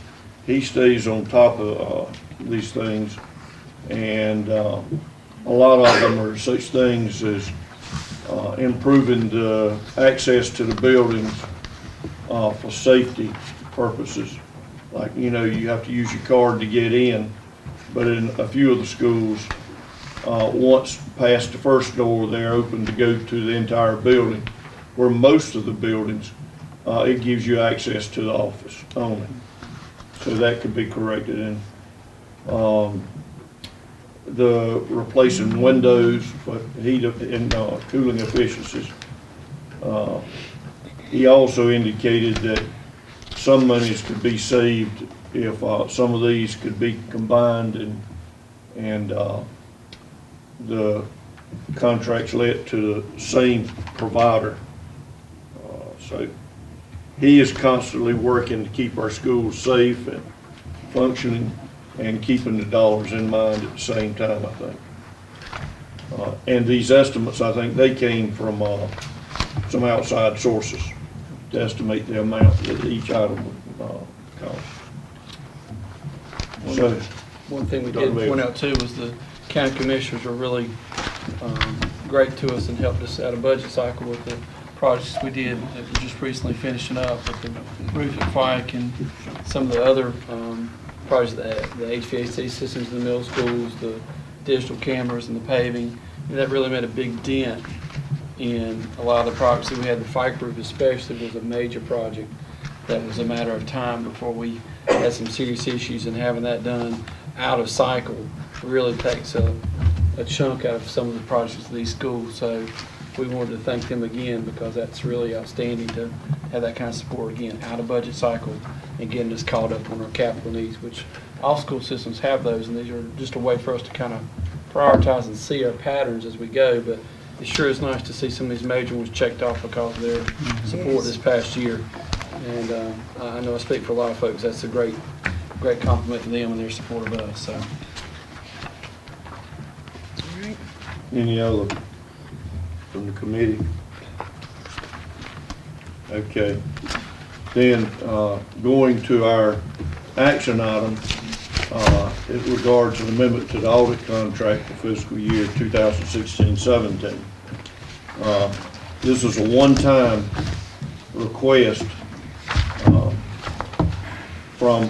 He stays on top of these things, and a lot of them are such things as improving the access to the buildings for safety purposes. Like, you know, you have to use your card to get in, but in a few of the schools, once past the first door, they're open to go to the entire building, where most of the buildings, it gives you access to the office only. So that could be corrected. And the replacing windows, but heat and cooling efficiencies. He also indicated that some monies could be saved if some of these could be combined and the contracts let to the same provider. So he is constantly working to keep our schools safe and functioning and keeping the dollars in mind at the same time, I think. And these estimates, I think they came from some outside sources to estimate the amount that each item would cost. So, one thing we did point out too was the county commissioners were really great to us and helped us out of budget cycle with the projects we did that were just recently finishing up with the roof at Fike and some of the other projects, the HVAC systems in the middle schools, the digital cameras and the paving. And that really made a big dent in a lot of the projects that we had. The Fike roof especially was a major project that was a matter of time before we had some serious issues, and having that done out of cycle really takes a chunk out of some of the projects of these schools. So we wanted to thank them again, because that's really outstanding to have that kind of support again, out of budget cycle, and getting us caught up on our capital needs, which all school systems have those, and these are just a way for us to kind of prioritize and see our patterns as we go. But it sure is nice to see some of these major ones checked off because of their support this past year. And I know I speak for a lot of folks, that's a great compliment to them and their support of us. So. any other from the committee? Okay. Then going to our action item, it regards an amendment to the audit contract for fiscal year 2016-17. This is a one-time request from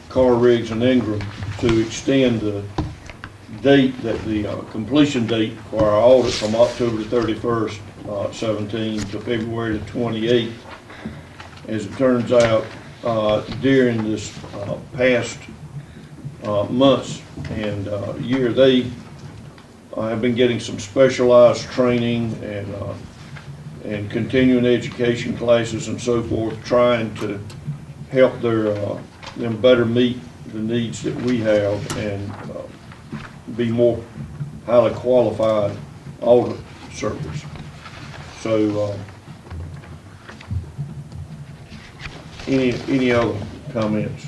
Carr, Riggs and Ingram to extend the date, that the completion date for our audit from October 31st, 17 to February the 28th. As it turns out, during this past months and year, they have been getting some specialized training and continuing education classes and so forth, trying to help them better meet the needs that we have and be more highly qualified audit service. So, any other comments?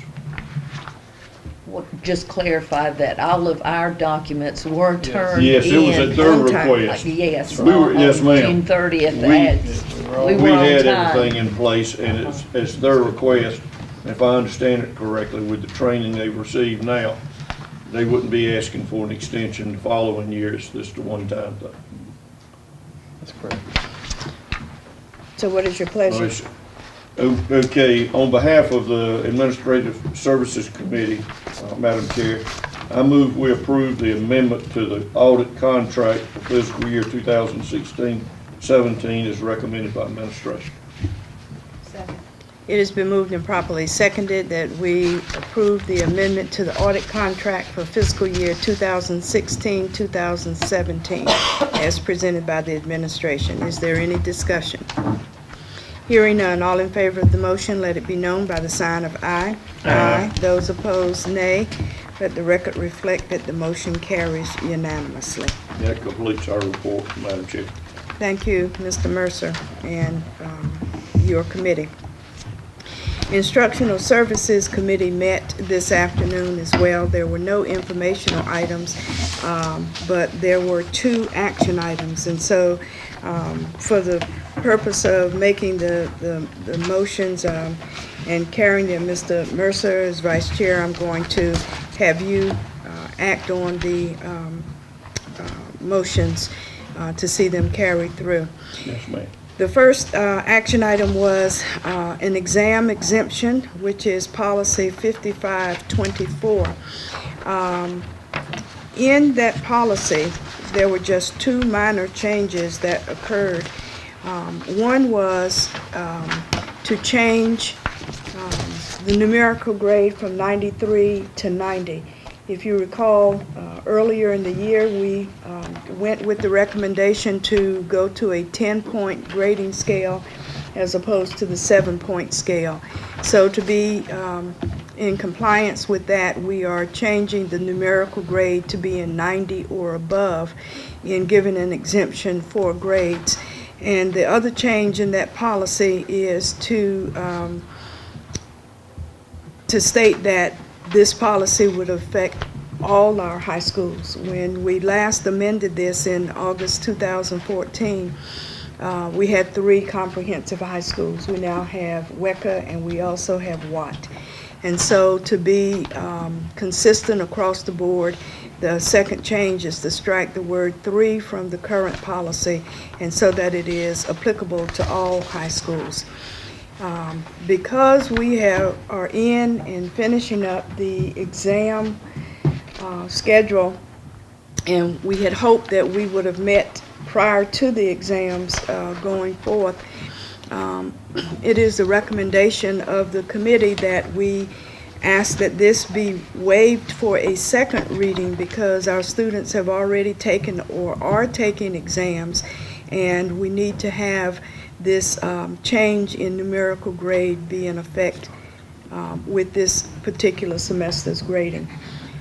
Well, just clarify that all of our documents were turned in. Yes, it was at their on time. request. Yes, We were, yes, on ma'am. June 30th. We We were on had time. everything in place, and it's their request. If I understand it correctly, with the training they've received now, they wouldn't be asking for an extension the following year. It's just a one-time thing. That's correct. So what is your pleasure? Okay, on behalf of the Administrative Services Committee, Madam Chair, I move we approve the amendment to the audit contract for fiscal year 2016-17 as recommended by administration. It has been moved and properly seconded that we approve the amendment to the audit contract for fiscal year 2016-2017 as presented by the administration. Is there any discussion? Hearing none, all in favor of the motion, let it be known by the sign of aye. Aye. Those opposed, nay. Let the record reflect that the motion carries unanimously. That completes our report, Madam Chair. Thank you, Mr. Mercer, and your committee. Instructional Services Committee met this afternoon as well. There were no informational items, but there were 2 action items. And so for the purpose of making the motions and carrying them, Mr. Mercer as Vice Chair, I'm going to have you act on the motions to see them carried through. Yes, ma'am. The first action item was an exam exemption, which is policy 5524. In that policy, there were just 2 minor changes that occurred. One was to change the numerical grade from 93 to 90. If you recall, earlier in the year, we went with the recommendation to go to a 10-point grading scale as opposed to the 7-point scale. So to be in compliance with that, we are changing the numerical grade to be in 90 or above and giving an exemption for grades. And the other change in that policy is to state that this policy would affect all our high schools. When we last amended this in August 2014, we had 3 comprehensive high schools. We now have WECA and we also have Watt. And so to be consistent across the board, the second change is to strike the word 3 from the current policy and so that it is applicable to all high schools. Because we are in and finishing up the exam schedule, and we had hoped that we would have met prior to the exams going forth, it is the recommendation of the committee that we ask that this be waived for a second reading because our students have already taken or are taking exams, and we need to have this change in numerical grade be in effect with this particular semester's grading.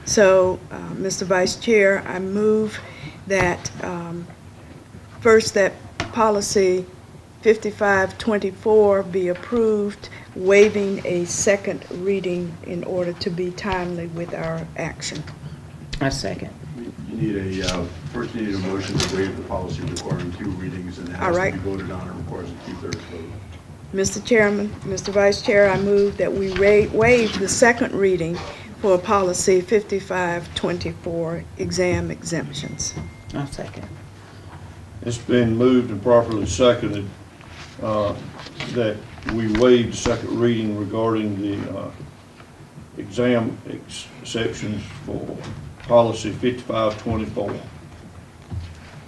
So, Mr. Vice Chair, I move that first that policy 5524 be approved, waiving a second reading in order to be timely with our action. I second. You need first you need a motion to waive the policy requiring 2 readings, and it has to be voted on and requires a 2/3 vote. Mr. Chairman, Mr. Vice Chair, I move that we waive the second reading for policy 5524, exam exemptions. I second. It's been moved and properly seconded that we waive the second reading regarding the exam exceptions for policy 5524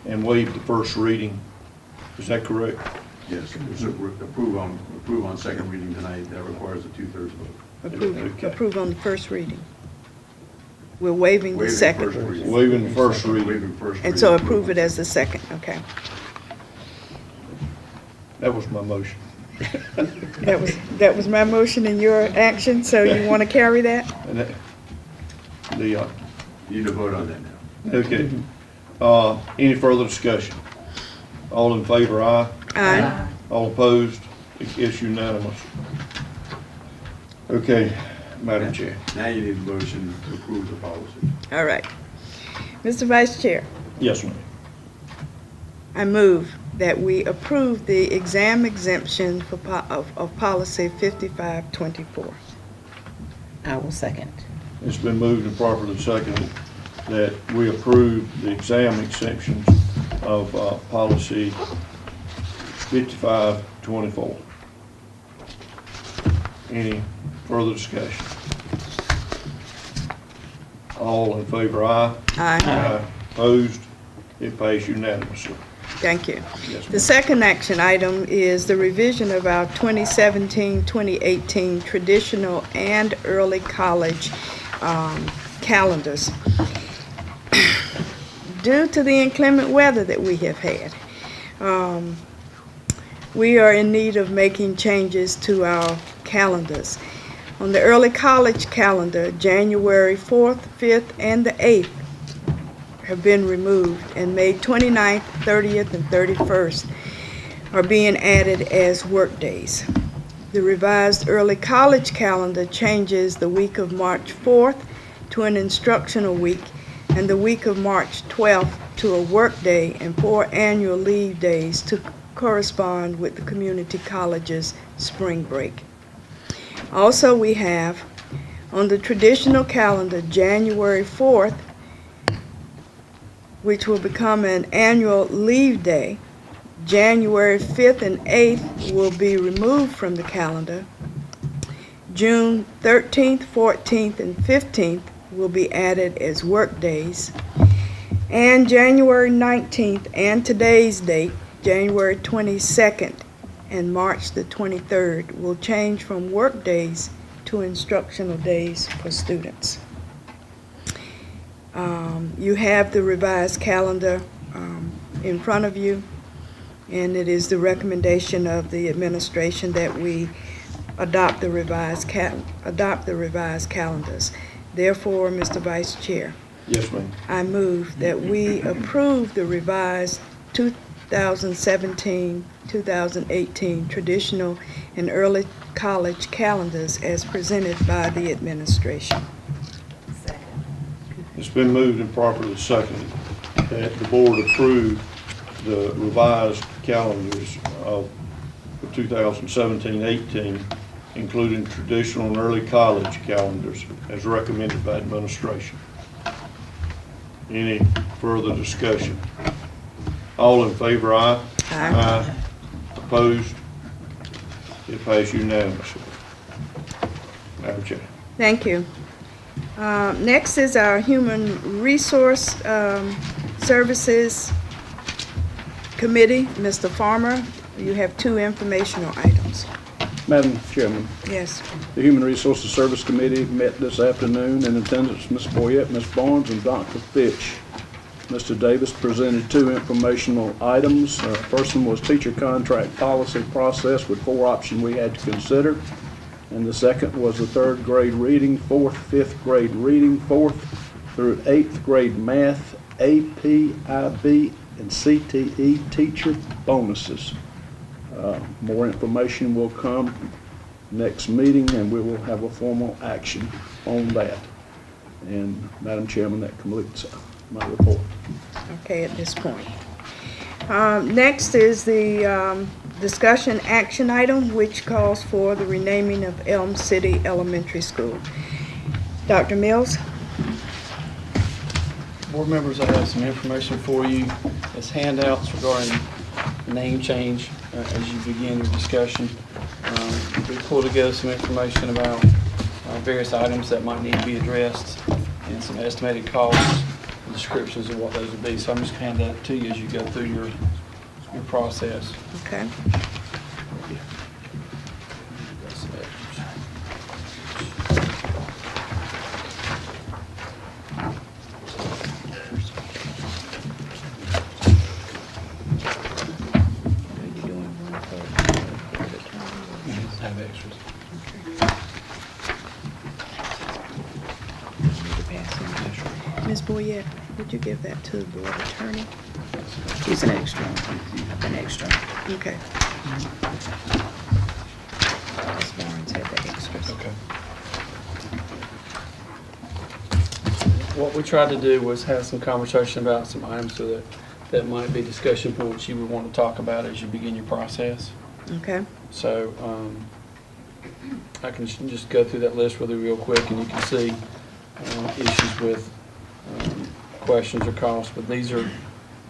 and waive the first reading. Is that correct? Yes, it's approve on second reading tonight. That requires a 2/3 vote. Approve on the first reading. We're waiving the second. Waiving the first reading. And so approve it as the second, okay. That was my motion. That was my motion and your action, so you want to carry that? The, You need to vote on that now. okay. Any further discussion? All in favor, aye? Aye. All opposed? It's unanimous. Okay, Madam Chair. Now you need a motion to approve the policy. All right. Mr. Vice Chair, Yes, ma'am. I move that we approve the exam exemption for of policy 5524. I will second. It's been moved and properly seconded that we approve the exam exemptions of policy 5524. Any further discussion? All in favor, aye? Aye. Opposed? It passes unanimously. Thank you. Yes, The ma'am. second action item is the revision of our 2017-2018 traditional and early college calendars. Due to the inclement weather that we have had, we are in need of making changes to our calendars. On the early college calendar, January 4th, 5th, and the 8th have been removed, and May 29th, 30th, and 31st are being added as work days. The revised early college calendar changes the week of March 4th to an instructional week, and the week of March 12th to a work day, and 4 annual leave days to correspond with the community college's spring break. Also, we have on the traditional calendar January 4th, which will become an annual leave day. January 5th and 8th will be removed from the calendar. June 13th, 14th, and 15th will be added as work days. And January 19th and today's date, January 22nd and March the 23rd, will change from work days to instructional days for students. You have the revised calendar in front of you, and it is the recommendation of the administration that we adopt the revised calendars. Therefore, Mr. Vice Chair, Yes, ma'am. I move that we approve the revised 2017-2018 traditional and early college calendars as presented by the administration. It's been moved and properly seconded that the board approve the revised calendars of 2017-18, including traditional and early college calendars as recommended by administration. Any further discussion? All in favor, aye? Aye. Opposed? It passes unanimously. Madam Chair. Thank you. Next is our Human Resource Services Committee. Mr. Farmer, you have 2 informational items. Madam Chairman, Yes. the Human Resources Service Committee met this afternoon. In attendance, Ms. Boyette, Ms. Barnes, and Dr. Fitch. Mr. Davis presented 2 informational items. First one was teacher contract policy process with 4 options we had to consider. And the second was the 3rd grade reading, 4th, 5th grade reading, 4th through 8th grade math, AP, IB, and CTE teacher bonuses. More information will come next meeting, and we will have a formal action on that. And Madam Chairman, that completes my report. Okay, at this point. Next is the discussion action item, which calls for the renaming of Elm City Elementary School. Dr. Mills? Board members, I have some information for you as handouts regarding name change as you begin your discussion. We pulled together some information about various items that might need to be addressed and some estimated costs and descriptions of what those would be. So I'm just going to hand that to you as you go through your process. Okay. Have extras. Pass them Ms. Boyette, would you give that to the board attorney? He's an extra. An extra. Okay. Ms. Barnes had the extras. Okay. What we tried to do was have some conversation about some items so that might be discussion points you would want to talk about as you begin your process. Okay. So I can just go through that list with you real quick, and you can see issues with questions or costs. But these are,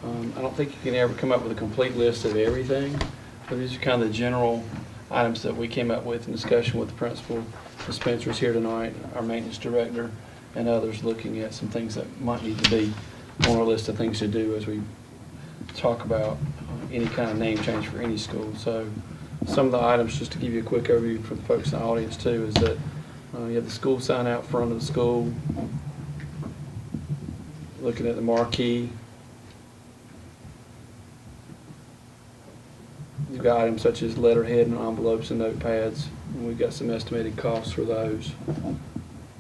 I don't think you can ever come up with a complete list of everything, but these are kind of the general items that we came up with in discussion with the principal. Ms. Spencer's here tonight, our maintenance director, and others looking at some things that might need to be on our list of things to do as we talk about any kind of name change for any school. So some of the items, just to give you a quick overview for the folks in the audience too, is that you have the school sign out front of the school, looking at the marquee. You've got items such as letterhead and envelopes and notepads, and we've got some estimated costs for those.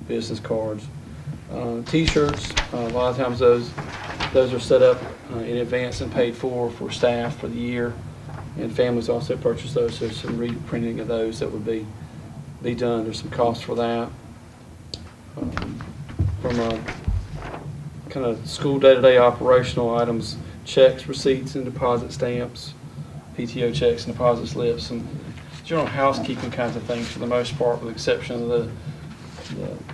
Business cards. T-shirts, a lot of times those are set up in advance and paid for staff for the year, and families also purchase those. So there's some reprinting of those that would be done. There's some costs for that. From a kind of school day-to-day operational items, checks, receipts, and deposit stamps, PTO checks and deposit slips, some general housekeeping kinds of things for the most part, with the exception of the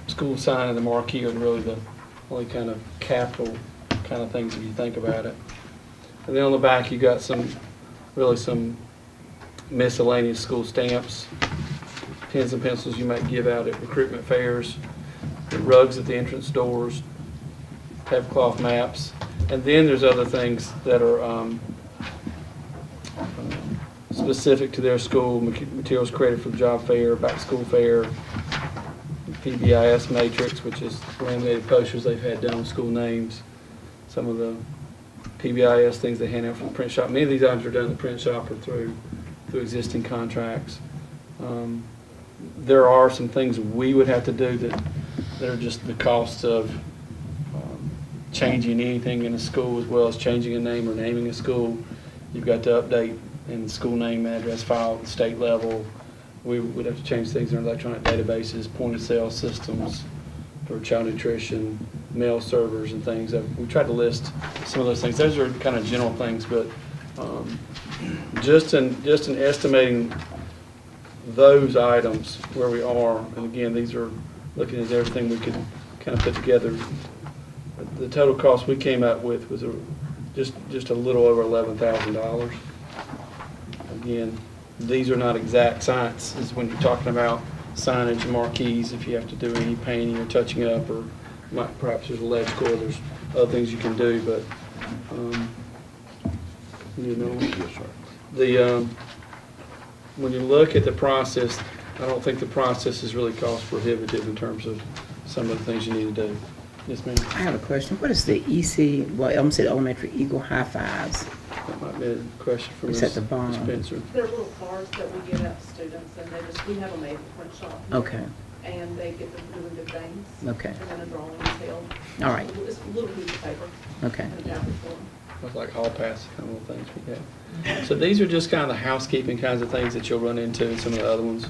school sign and the marquee are really the only kind of capital kind of things if you think about it. And then on the back you got some miscellaneous school stamps, pens and pencils you might give out at recruitment fairs, the rugs at the entrance doors, tablecloth maps, and then there's other things that are specific to their school, materials created for the job fair, back to school fair, PBIS matrix, which is laminated posters they've had done with school names, some of the PBIS things they hand out from the print shop. Many of these items are done in the print shop or through existing contracts. There are some things we would have to do that are just the cost of changing anything in a school, as well as changing a name or naming a school. You've got to update in the school name address file at the state level. We would have to change things in our electronic databases, point-of-sale systems for child nutrition, mail servers and things. We tried to list some of those things. Those are kind of general things, but just in estimating those items where we are, and again, these are looking at everything we could kind of put together. The total cost we came up with was just a little over $11,000. Again, these are not exact sciences when you're talking about signage and marquees. If you have to do any painting or touching up, or perhaps there's electrical, there's other things you can do, but when you look at the process, I don't think the process is really cost prohibitive in terms of some of the things you need to do. Yes, ma'am. I have a question. What is the EC, well, I'm saying elementary Eagle High Fives? That might be a question for Is Ms. that the bond? Spencer. They're little cards that we give out to students, and we have them made at the print shop. Okay. And they get them doing good things. Okay. And then a drawing is held. All right. It's a little piece of paper. Okay. And a tablet form. It's like hall pass kind of things we have. So these are just kind of the housekeeping kinds of things that you'll run into in some of the other ones.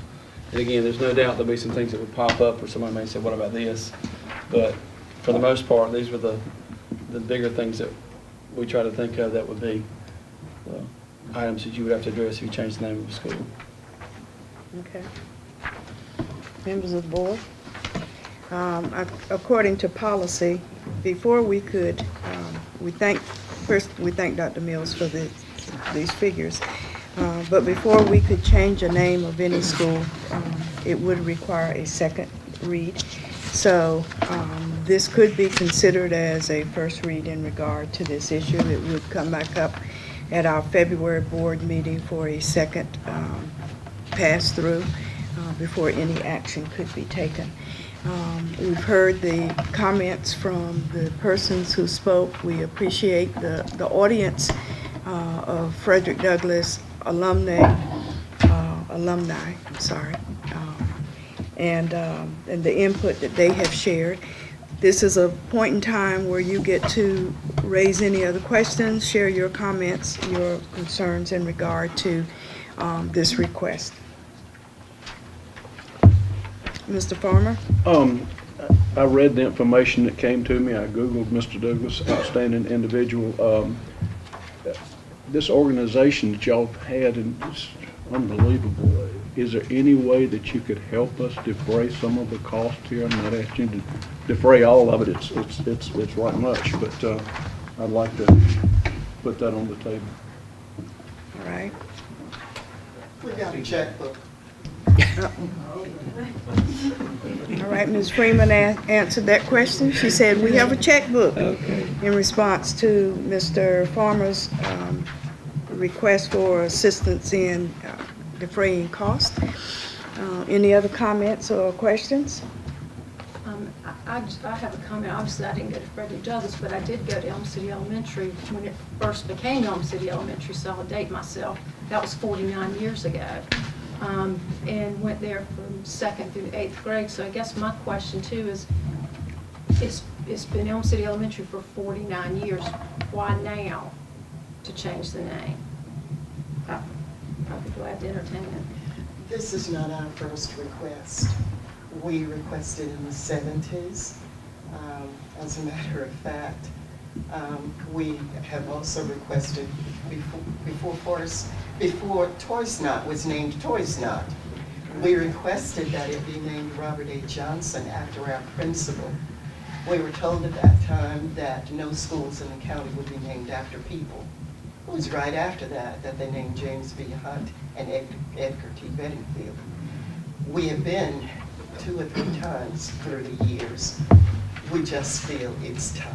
And again, there's no doubt there'll be some things that would pop up where somebody may say, what about this? But for the most part, these were the bigger things that we try to think of that would be items that you would have to address if you change the name of the school. Okay. Members of the board, according to policy, before we could, we thank Dr. Mills for these figures, but before we could change a name of any school, it would require a second read. So this could be considered as a first read in regard to this issue. It would come back up at our February board meeting for a second pass-through before any action could be taken. We've heard the comments from the persons who spoke. We appreciate the audience of Frederick Douglass alumni, and the input that they have shared. This is a point in time where you get to raise any other questions, share your comments, your concerns in regard to this request. Mr. Farmer? I read the information that came to me. I Googled Mr. Douglas, outstanding individual. This organization that y'all had is unbelievable. Is there any way that you could help us defray some of the cost here? I'm not asking you to defray all of it. It's right much, but I'd like to put that on the table. All right. We got a checkbook. All right, Ms. Freeman answered that question. She said, we have a checkbook in response to Mr. Farmer's request for assistance in defraying costs. Any other comments or questions? I have a comment. Obviously, I didn't go to Frederick Douglass, but I did go to Elm City Elementary when it first became Elm City Elementary, so I'll date myself. That was 49 years ago. And went there from 2nd through 8th grade. So I guess my question too is, it's been Elm City Elementary for 49 years. Why now to change the name? I'll be glad to entertain it. This is not our first request. We requested in the 70s. As a matter of fact, we have also requested before Toys Not was named Toys Not. We requested that it be named Robert A. Johnson after our principal. We were told at that time that no schools in the county would be named after people. It was right after that they named James B. Hunt and Edgar T. Bedingfield. We have been 2 or 3 times through the years. We just feel it's time.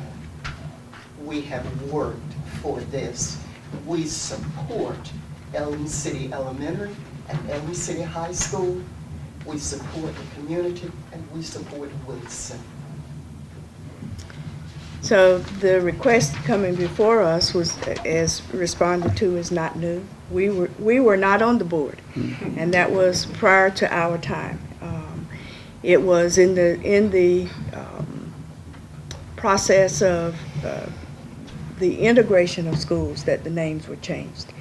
We have worked for this. We support Elm City Elementary and Elm City High School. We support the community, and we support Wilson. So the request coming before us was, as responded to, is not new. We were not on the board, and that was prior to our time. It was in the process of the integration of schools that the names were changed.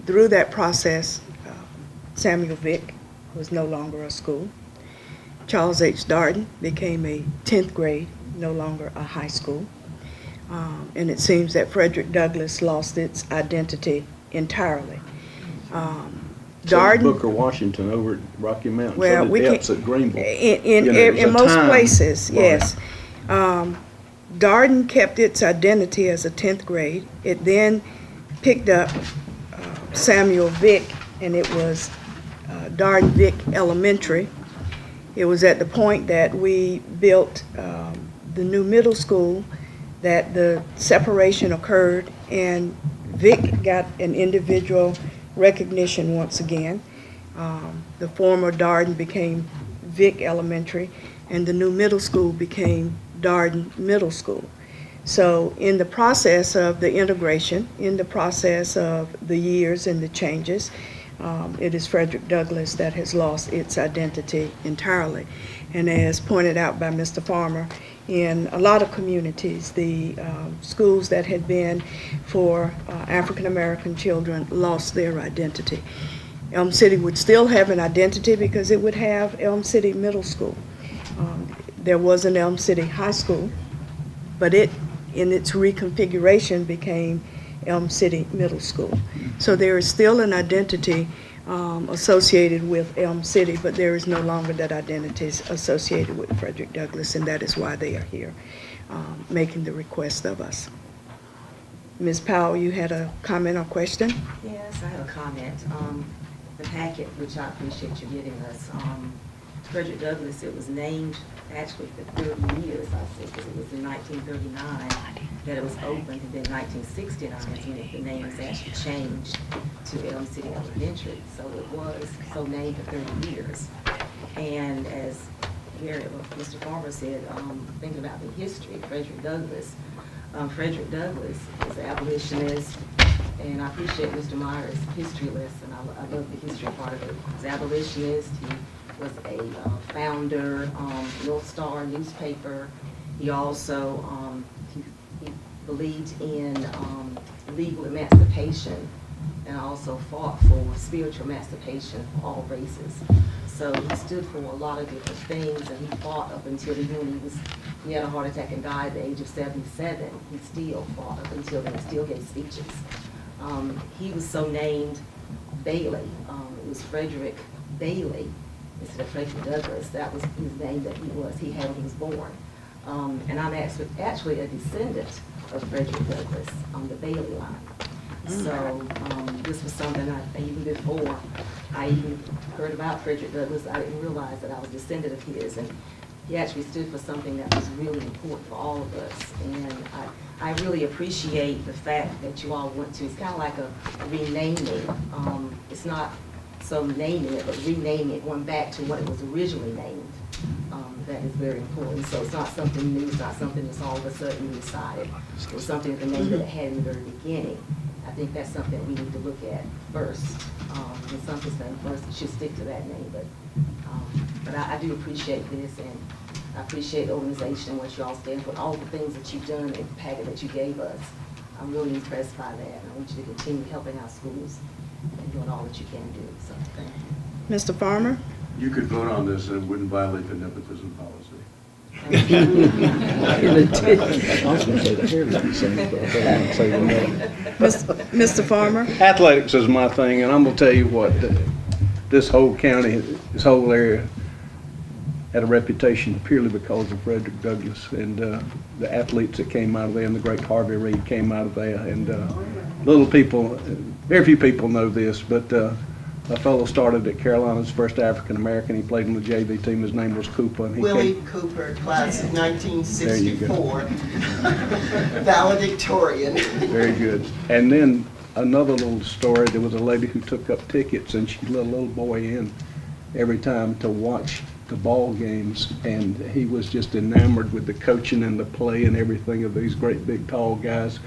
Through that process, Samuel Vick was no longer a school. Charles H. Darden became a 10th grade, no longer a high school. And it seems that Frederick Douglass lost its identity entirely. Darden, Booker Washington over at Rocky Mountain. well, So we did can't, Epps at Greenville. in most places, Right. yes. Darden kept its identity as a 10th grade. It then picked up Samuel Vick, and it was Darden Vick Elementary. It was at the point that we built the new middle school that the separation occurred, and Vick got an individual recognition once again. The former Darden became Vick Elementary, and the new middle school became Darden Middle School. So in the process of the integration, in the process of the years and the changes, it is Frederick Douglass that has lost its identity entirely. And as pointed out by Mr. Farmer, in a lot of communities, the schools that had been for African American children lost their identity. Elm City would still have an identity because it would have Elm City Middle School. There was an Elm City High School, but it, in its reconfiguration, became Elm City Middle School. So there is still an identity associated with Elm City, but there is no longer that identity associated with Frederick Douglass, and that is why they are here making the request of us. Ms. Powell, you had a comment or question? Yes, I have a comment. The packet, which I appreciate you giving us, Frederick Douglass, it was named actually for 30 years, I think, because it was in 1939 that it was opened, and then 1969 is when the name was actually changed to Elm City Elementary. So it was so named for 30 years. And as Mr. Farmer said, thinking about the history of Frederick Douglass is an abolitionist, and I appreciate Mr. Meyer's history lesson. I love the history part of it. He's an abolitionist. He was a founder, North Star newspaper. He also he believed in legal emancipation and also fought for spiritual emancipation for all races. So he stood for a lot of different things, and he fought up until even he had a heart attack and died at the age of 77. He still fought up until then, still gave speeches. He was so named Bailey. It was Frederick Bailey instead of Frederick Douglass. That was his name that he had when he was born. And I'm actually a descendant of Frederick Douglass on the Bailey line. So this was something even before I even heard about Frederick Douglass, I didn't realize that I was a descendant of his. And he actually stood for something that was really important for all of us. And I really appreciate the fact that you all went to, it's kind of like a renaming. It's not so naming it, but renaming it, going back to what it was originally named. That is very important. So it's not something new, it's not something that's all of a sudden you decided. It was something that the name that it had in the very beginning. I think that's something we need to look at first. When something's done first, it should stick to that name. But I do appreciate this, and I appreciate the organization and what you all stand for, all the things that you've done and the packet that you gave us. I'm really impressed by that, and I want you to continue helping our schools and doing all that you can do. So thank you. Mr. Farmer? You could vote on this and it wouldn't violate the nepotism policy. Mr. Farmer? Athletics is my thing, and I'm gonna tell you what, this whole county, this whole area had a reputation purely because of Frederick Douglass and the athletes that came out of there, and the great Harvey Reid came out of there. And little people, very few people know this, but a fellow started at Carolina's first African American. He played on the JV team. His name was Cooper. And he Willie Cooper, class of 1964. Valedictorian. Very good. And then another little story, there was a lady who took up tickets, and she let a little boy in every time to watch the ball games, and he was just enamored with the coaching and the play and everything of these great big tall guys.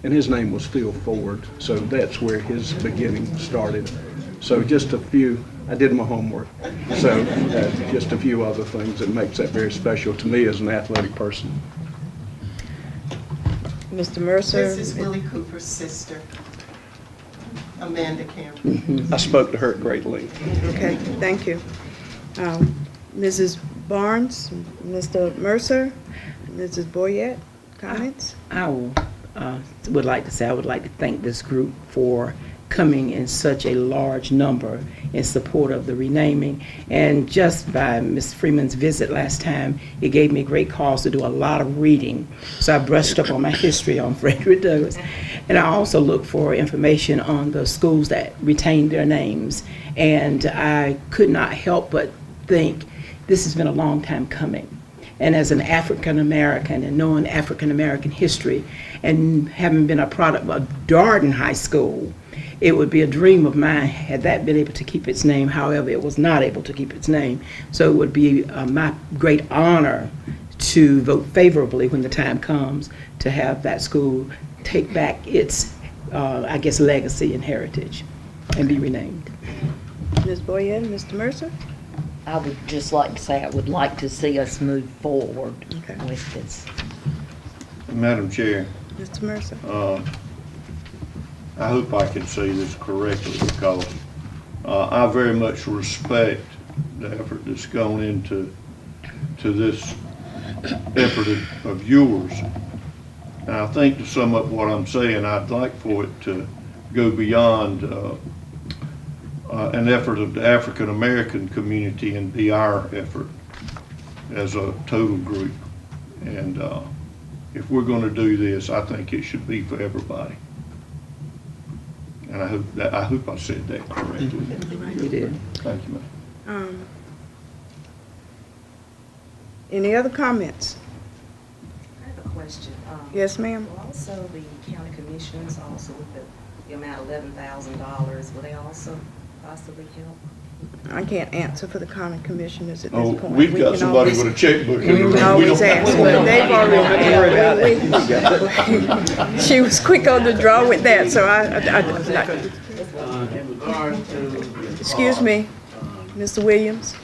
And his name was Phil Ford, so that's where his beginning started. So just a few, I did my homework, so just a few other things that makes that very special to me as an athletic person. Mr. Mercer? This is Willie Cooper's sister, Amanda Cameron. I spoke to her at great length. Okay, thank you. Mrs. Barnes, Mr. Mercer, Mrs. Boyette, comments? I would like to say, I would like to thank this group for coming in such a large number in support of the renaming. And just by Ms. Freeman's visit last time, it gave me great cause to do a lot of reading. So I brushed up on my history on Frederick Douglass. And I also looked for information on the schools that retained their names. And I could not help but think this has been a long time coming. And as an African American and knowing African American history and having been a product of Darden High School, it would be a dream of mine had that been able to keep its name. However, it was not able to keep its name. So it would be my great honor to vote favorably when the time comes to have that school take back its, I guess, legacy and heritage and be renamed. Ms. Boyette, Mr. Mercer? I would just like to say I would like to see us move forward Okay. with this. Madam Chair, Mr. Mercer? I hope I can say this correctly because I very much respect the effort that's gone into this effort of yours. And I think to sum up what I'm saying, I'd like for it to go beyond an effort of the African American community and be our effort as a total group. And if we're going to do this, I think it should be for everybody. And I hope I said that correctly. You did. Thank you, ma'am. Any other comments? I have a question. Yes, ma'am. Will also the county commissioners, also with the amount of $11,000, will they also possibly help? I can't answer for the county commissioners at this Oh, point. we've We got can somebody always- with a checkbook in the We room. can always ask, but they've already, she was quick on the draw with that, so In regard to. excuse me, Mr. Williams?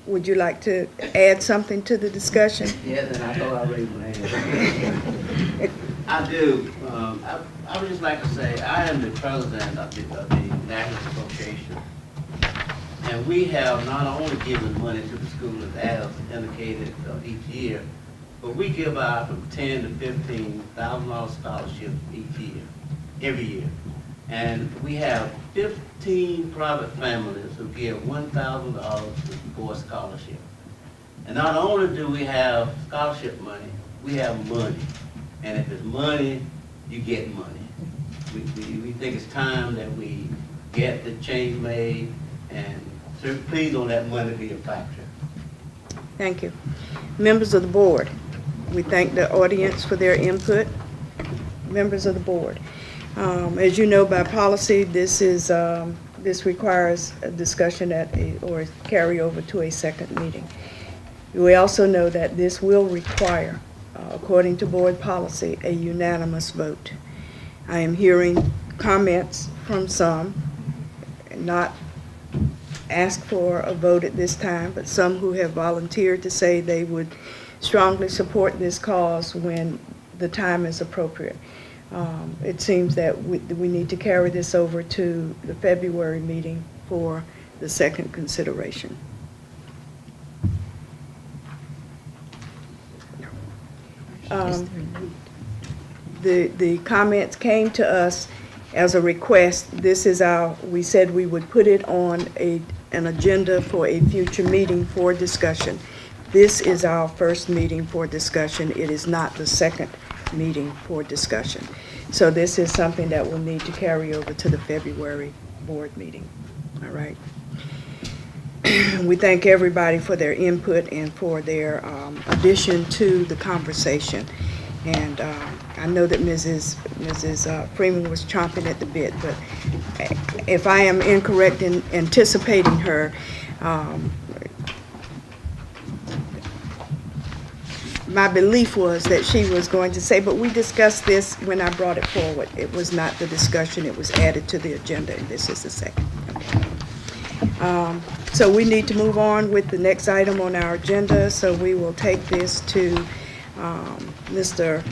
would you like to add something to the discussion? Yes, and I thought I raised my hand. I do. I would just like to say, I am the president of the National Association. And we have not only given money to the schools as indicated each year, but we give out from $10,000 to $15,000 scholarships each year, every year. And we have 15 private families who give $1,000 for a scholarship. And not only do we have scholarship money, we have money. And if it's money, you get money. We think it's time that we get the change made, and so please don't let money be a factor. Thank you. Members of the board, we thank the audience for their input. Members of the board, as you know by policy, this requires a discussion or carry over to a second meeting. We also know that this will require, according to board policy, a unanimous vote. I am hearing comments from some, not ask for a vote at this time, but some who have volunteered to say they would strongly support this cause when the time is appropriate. It seems that we need to carry this over to the February meeting for the second consideration. The comments came to us as a request. This is we said we would put it on an agenda for a future meeting for discussion. This is our first meeting for discussion. It is not the second meeting for discussion. So this is something that will need to carry over to the February board meeting. All right. We thank everybody for their input and for their addition to the conversation. And I know that Mrs. Freeman was chomping at the bit, but if I am incorrect in anticipating her, my belief was that she was going to say, but we discussed this when I brought it forward. It was not the discussion, it was added to the agenda, and this is the second. Okay. So we need to move on with the next item on our agenda, so we will take this to Mr.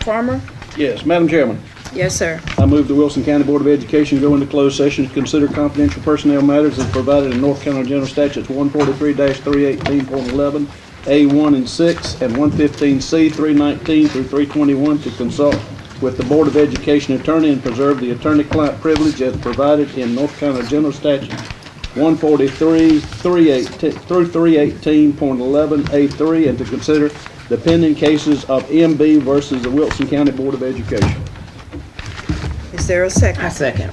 Farmer. Yes, Madam Chairman. Yes, sir. I move the Wilson County Board of Education go into closed session to consider confidential personnel matters as provided in North Carolina General Statutes 143-318.11, A1 and 6, and 115C, 319 through 321 to consult with the Board of Education attorney and preserve the attorney-client privilege as provided in North Carolina General Statute 143 through 318.11A3, and to consider the pending cases of MB versus the Wilson County Board of Education. Is there a second? I second.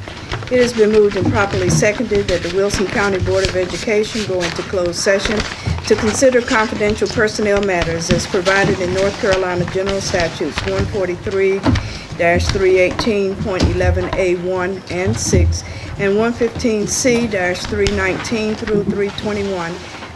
It has been moved and properly seconded that the Wilson County Board of Education go into closed session to consider confidential personnel matters as provided in North Carolina General Statutes 143-318.11A1 and 6 and 115C-319 through 321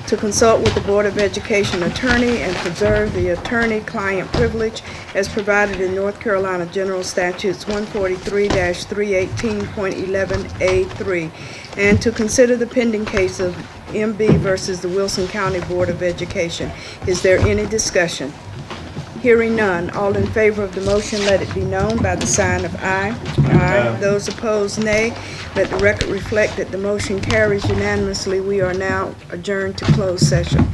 to consult with the Board of Education attorney and preserve the attorney-client privilege as provided in North Carolina General Statutes 143-318.11A3, and to consider the pending case of MB versus the Wilson County Board of Education. Is there any discussion? Hearing none, all in favor of the motion, let it be known by the sign of aye. Aye. Those opposed, nay. Let the record reflect that the motion carries unanimously. We are now adjourned to closed session.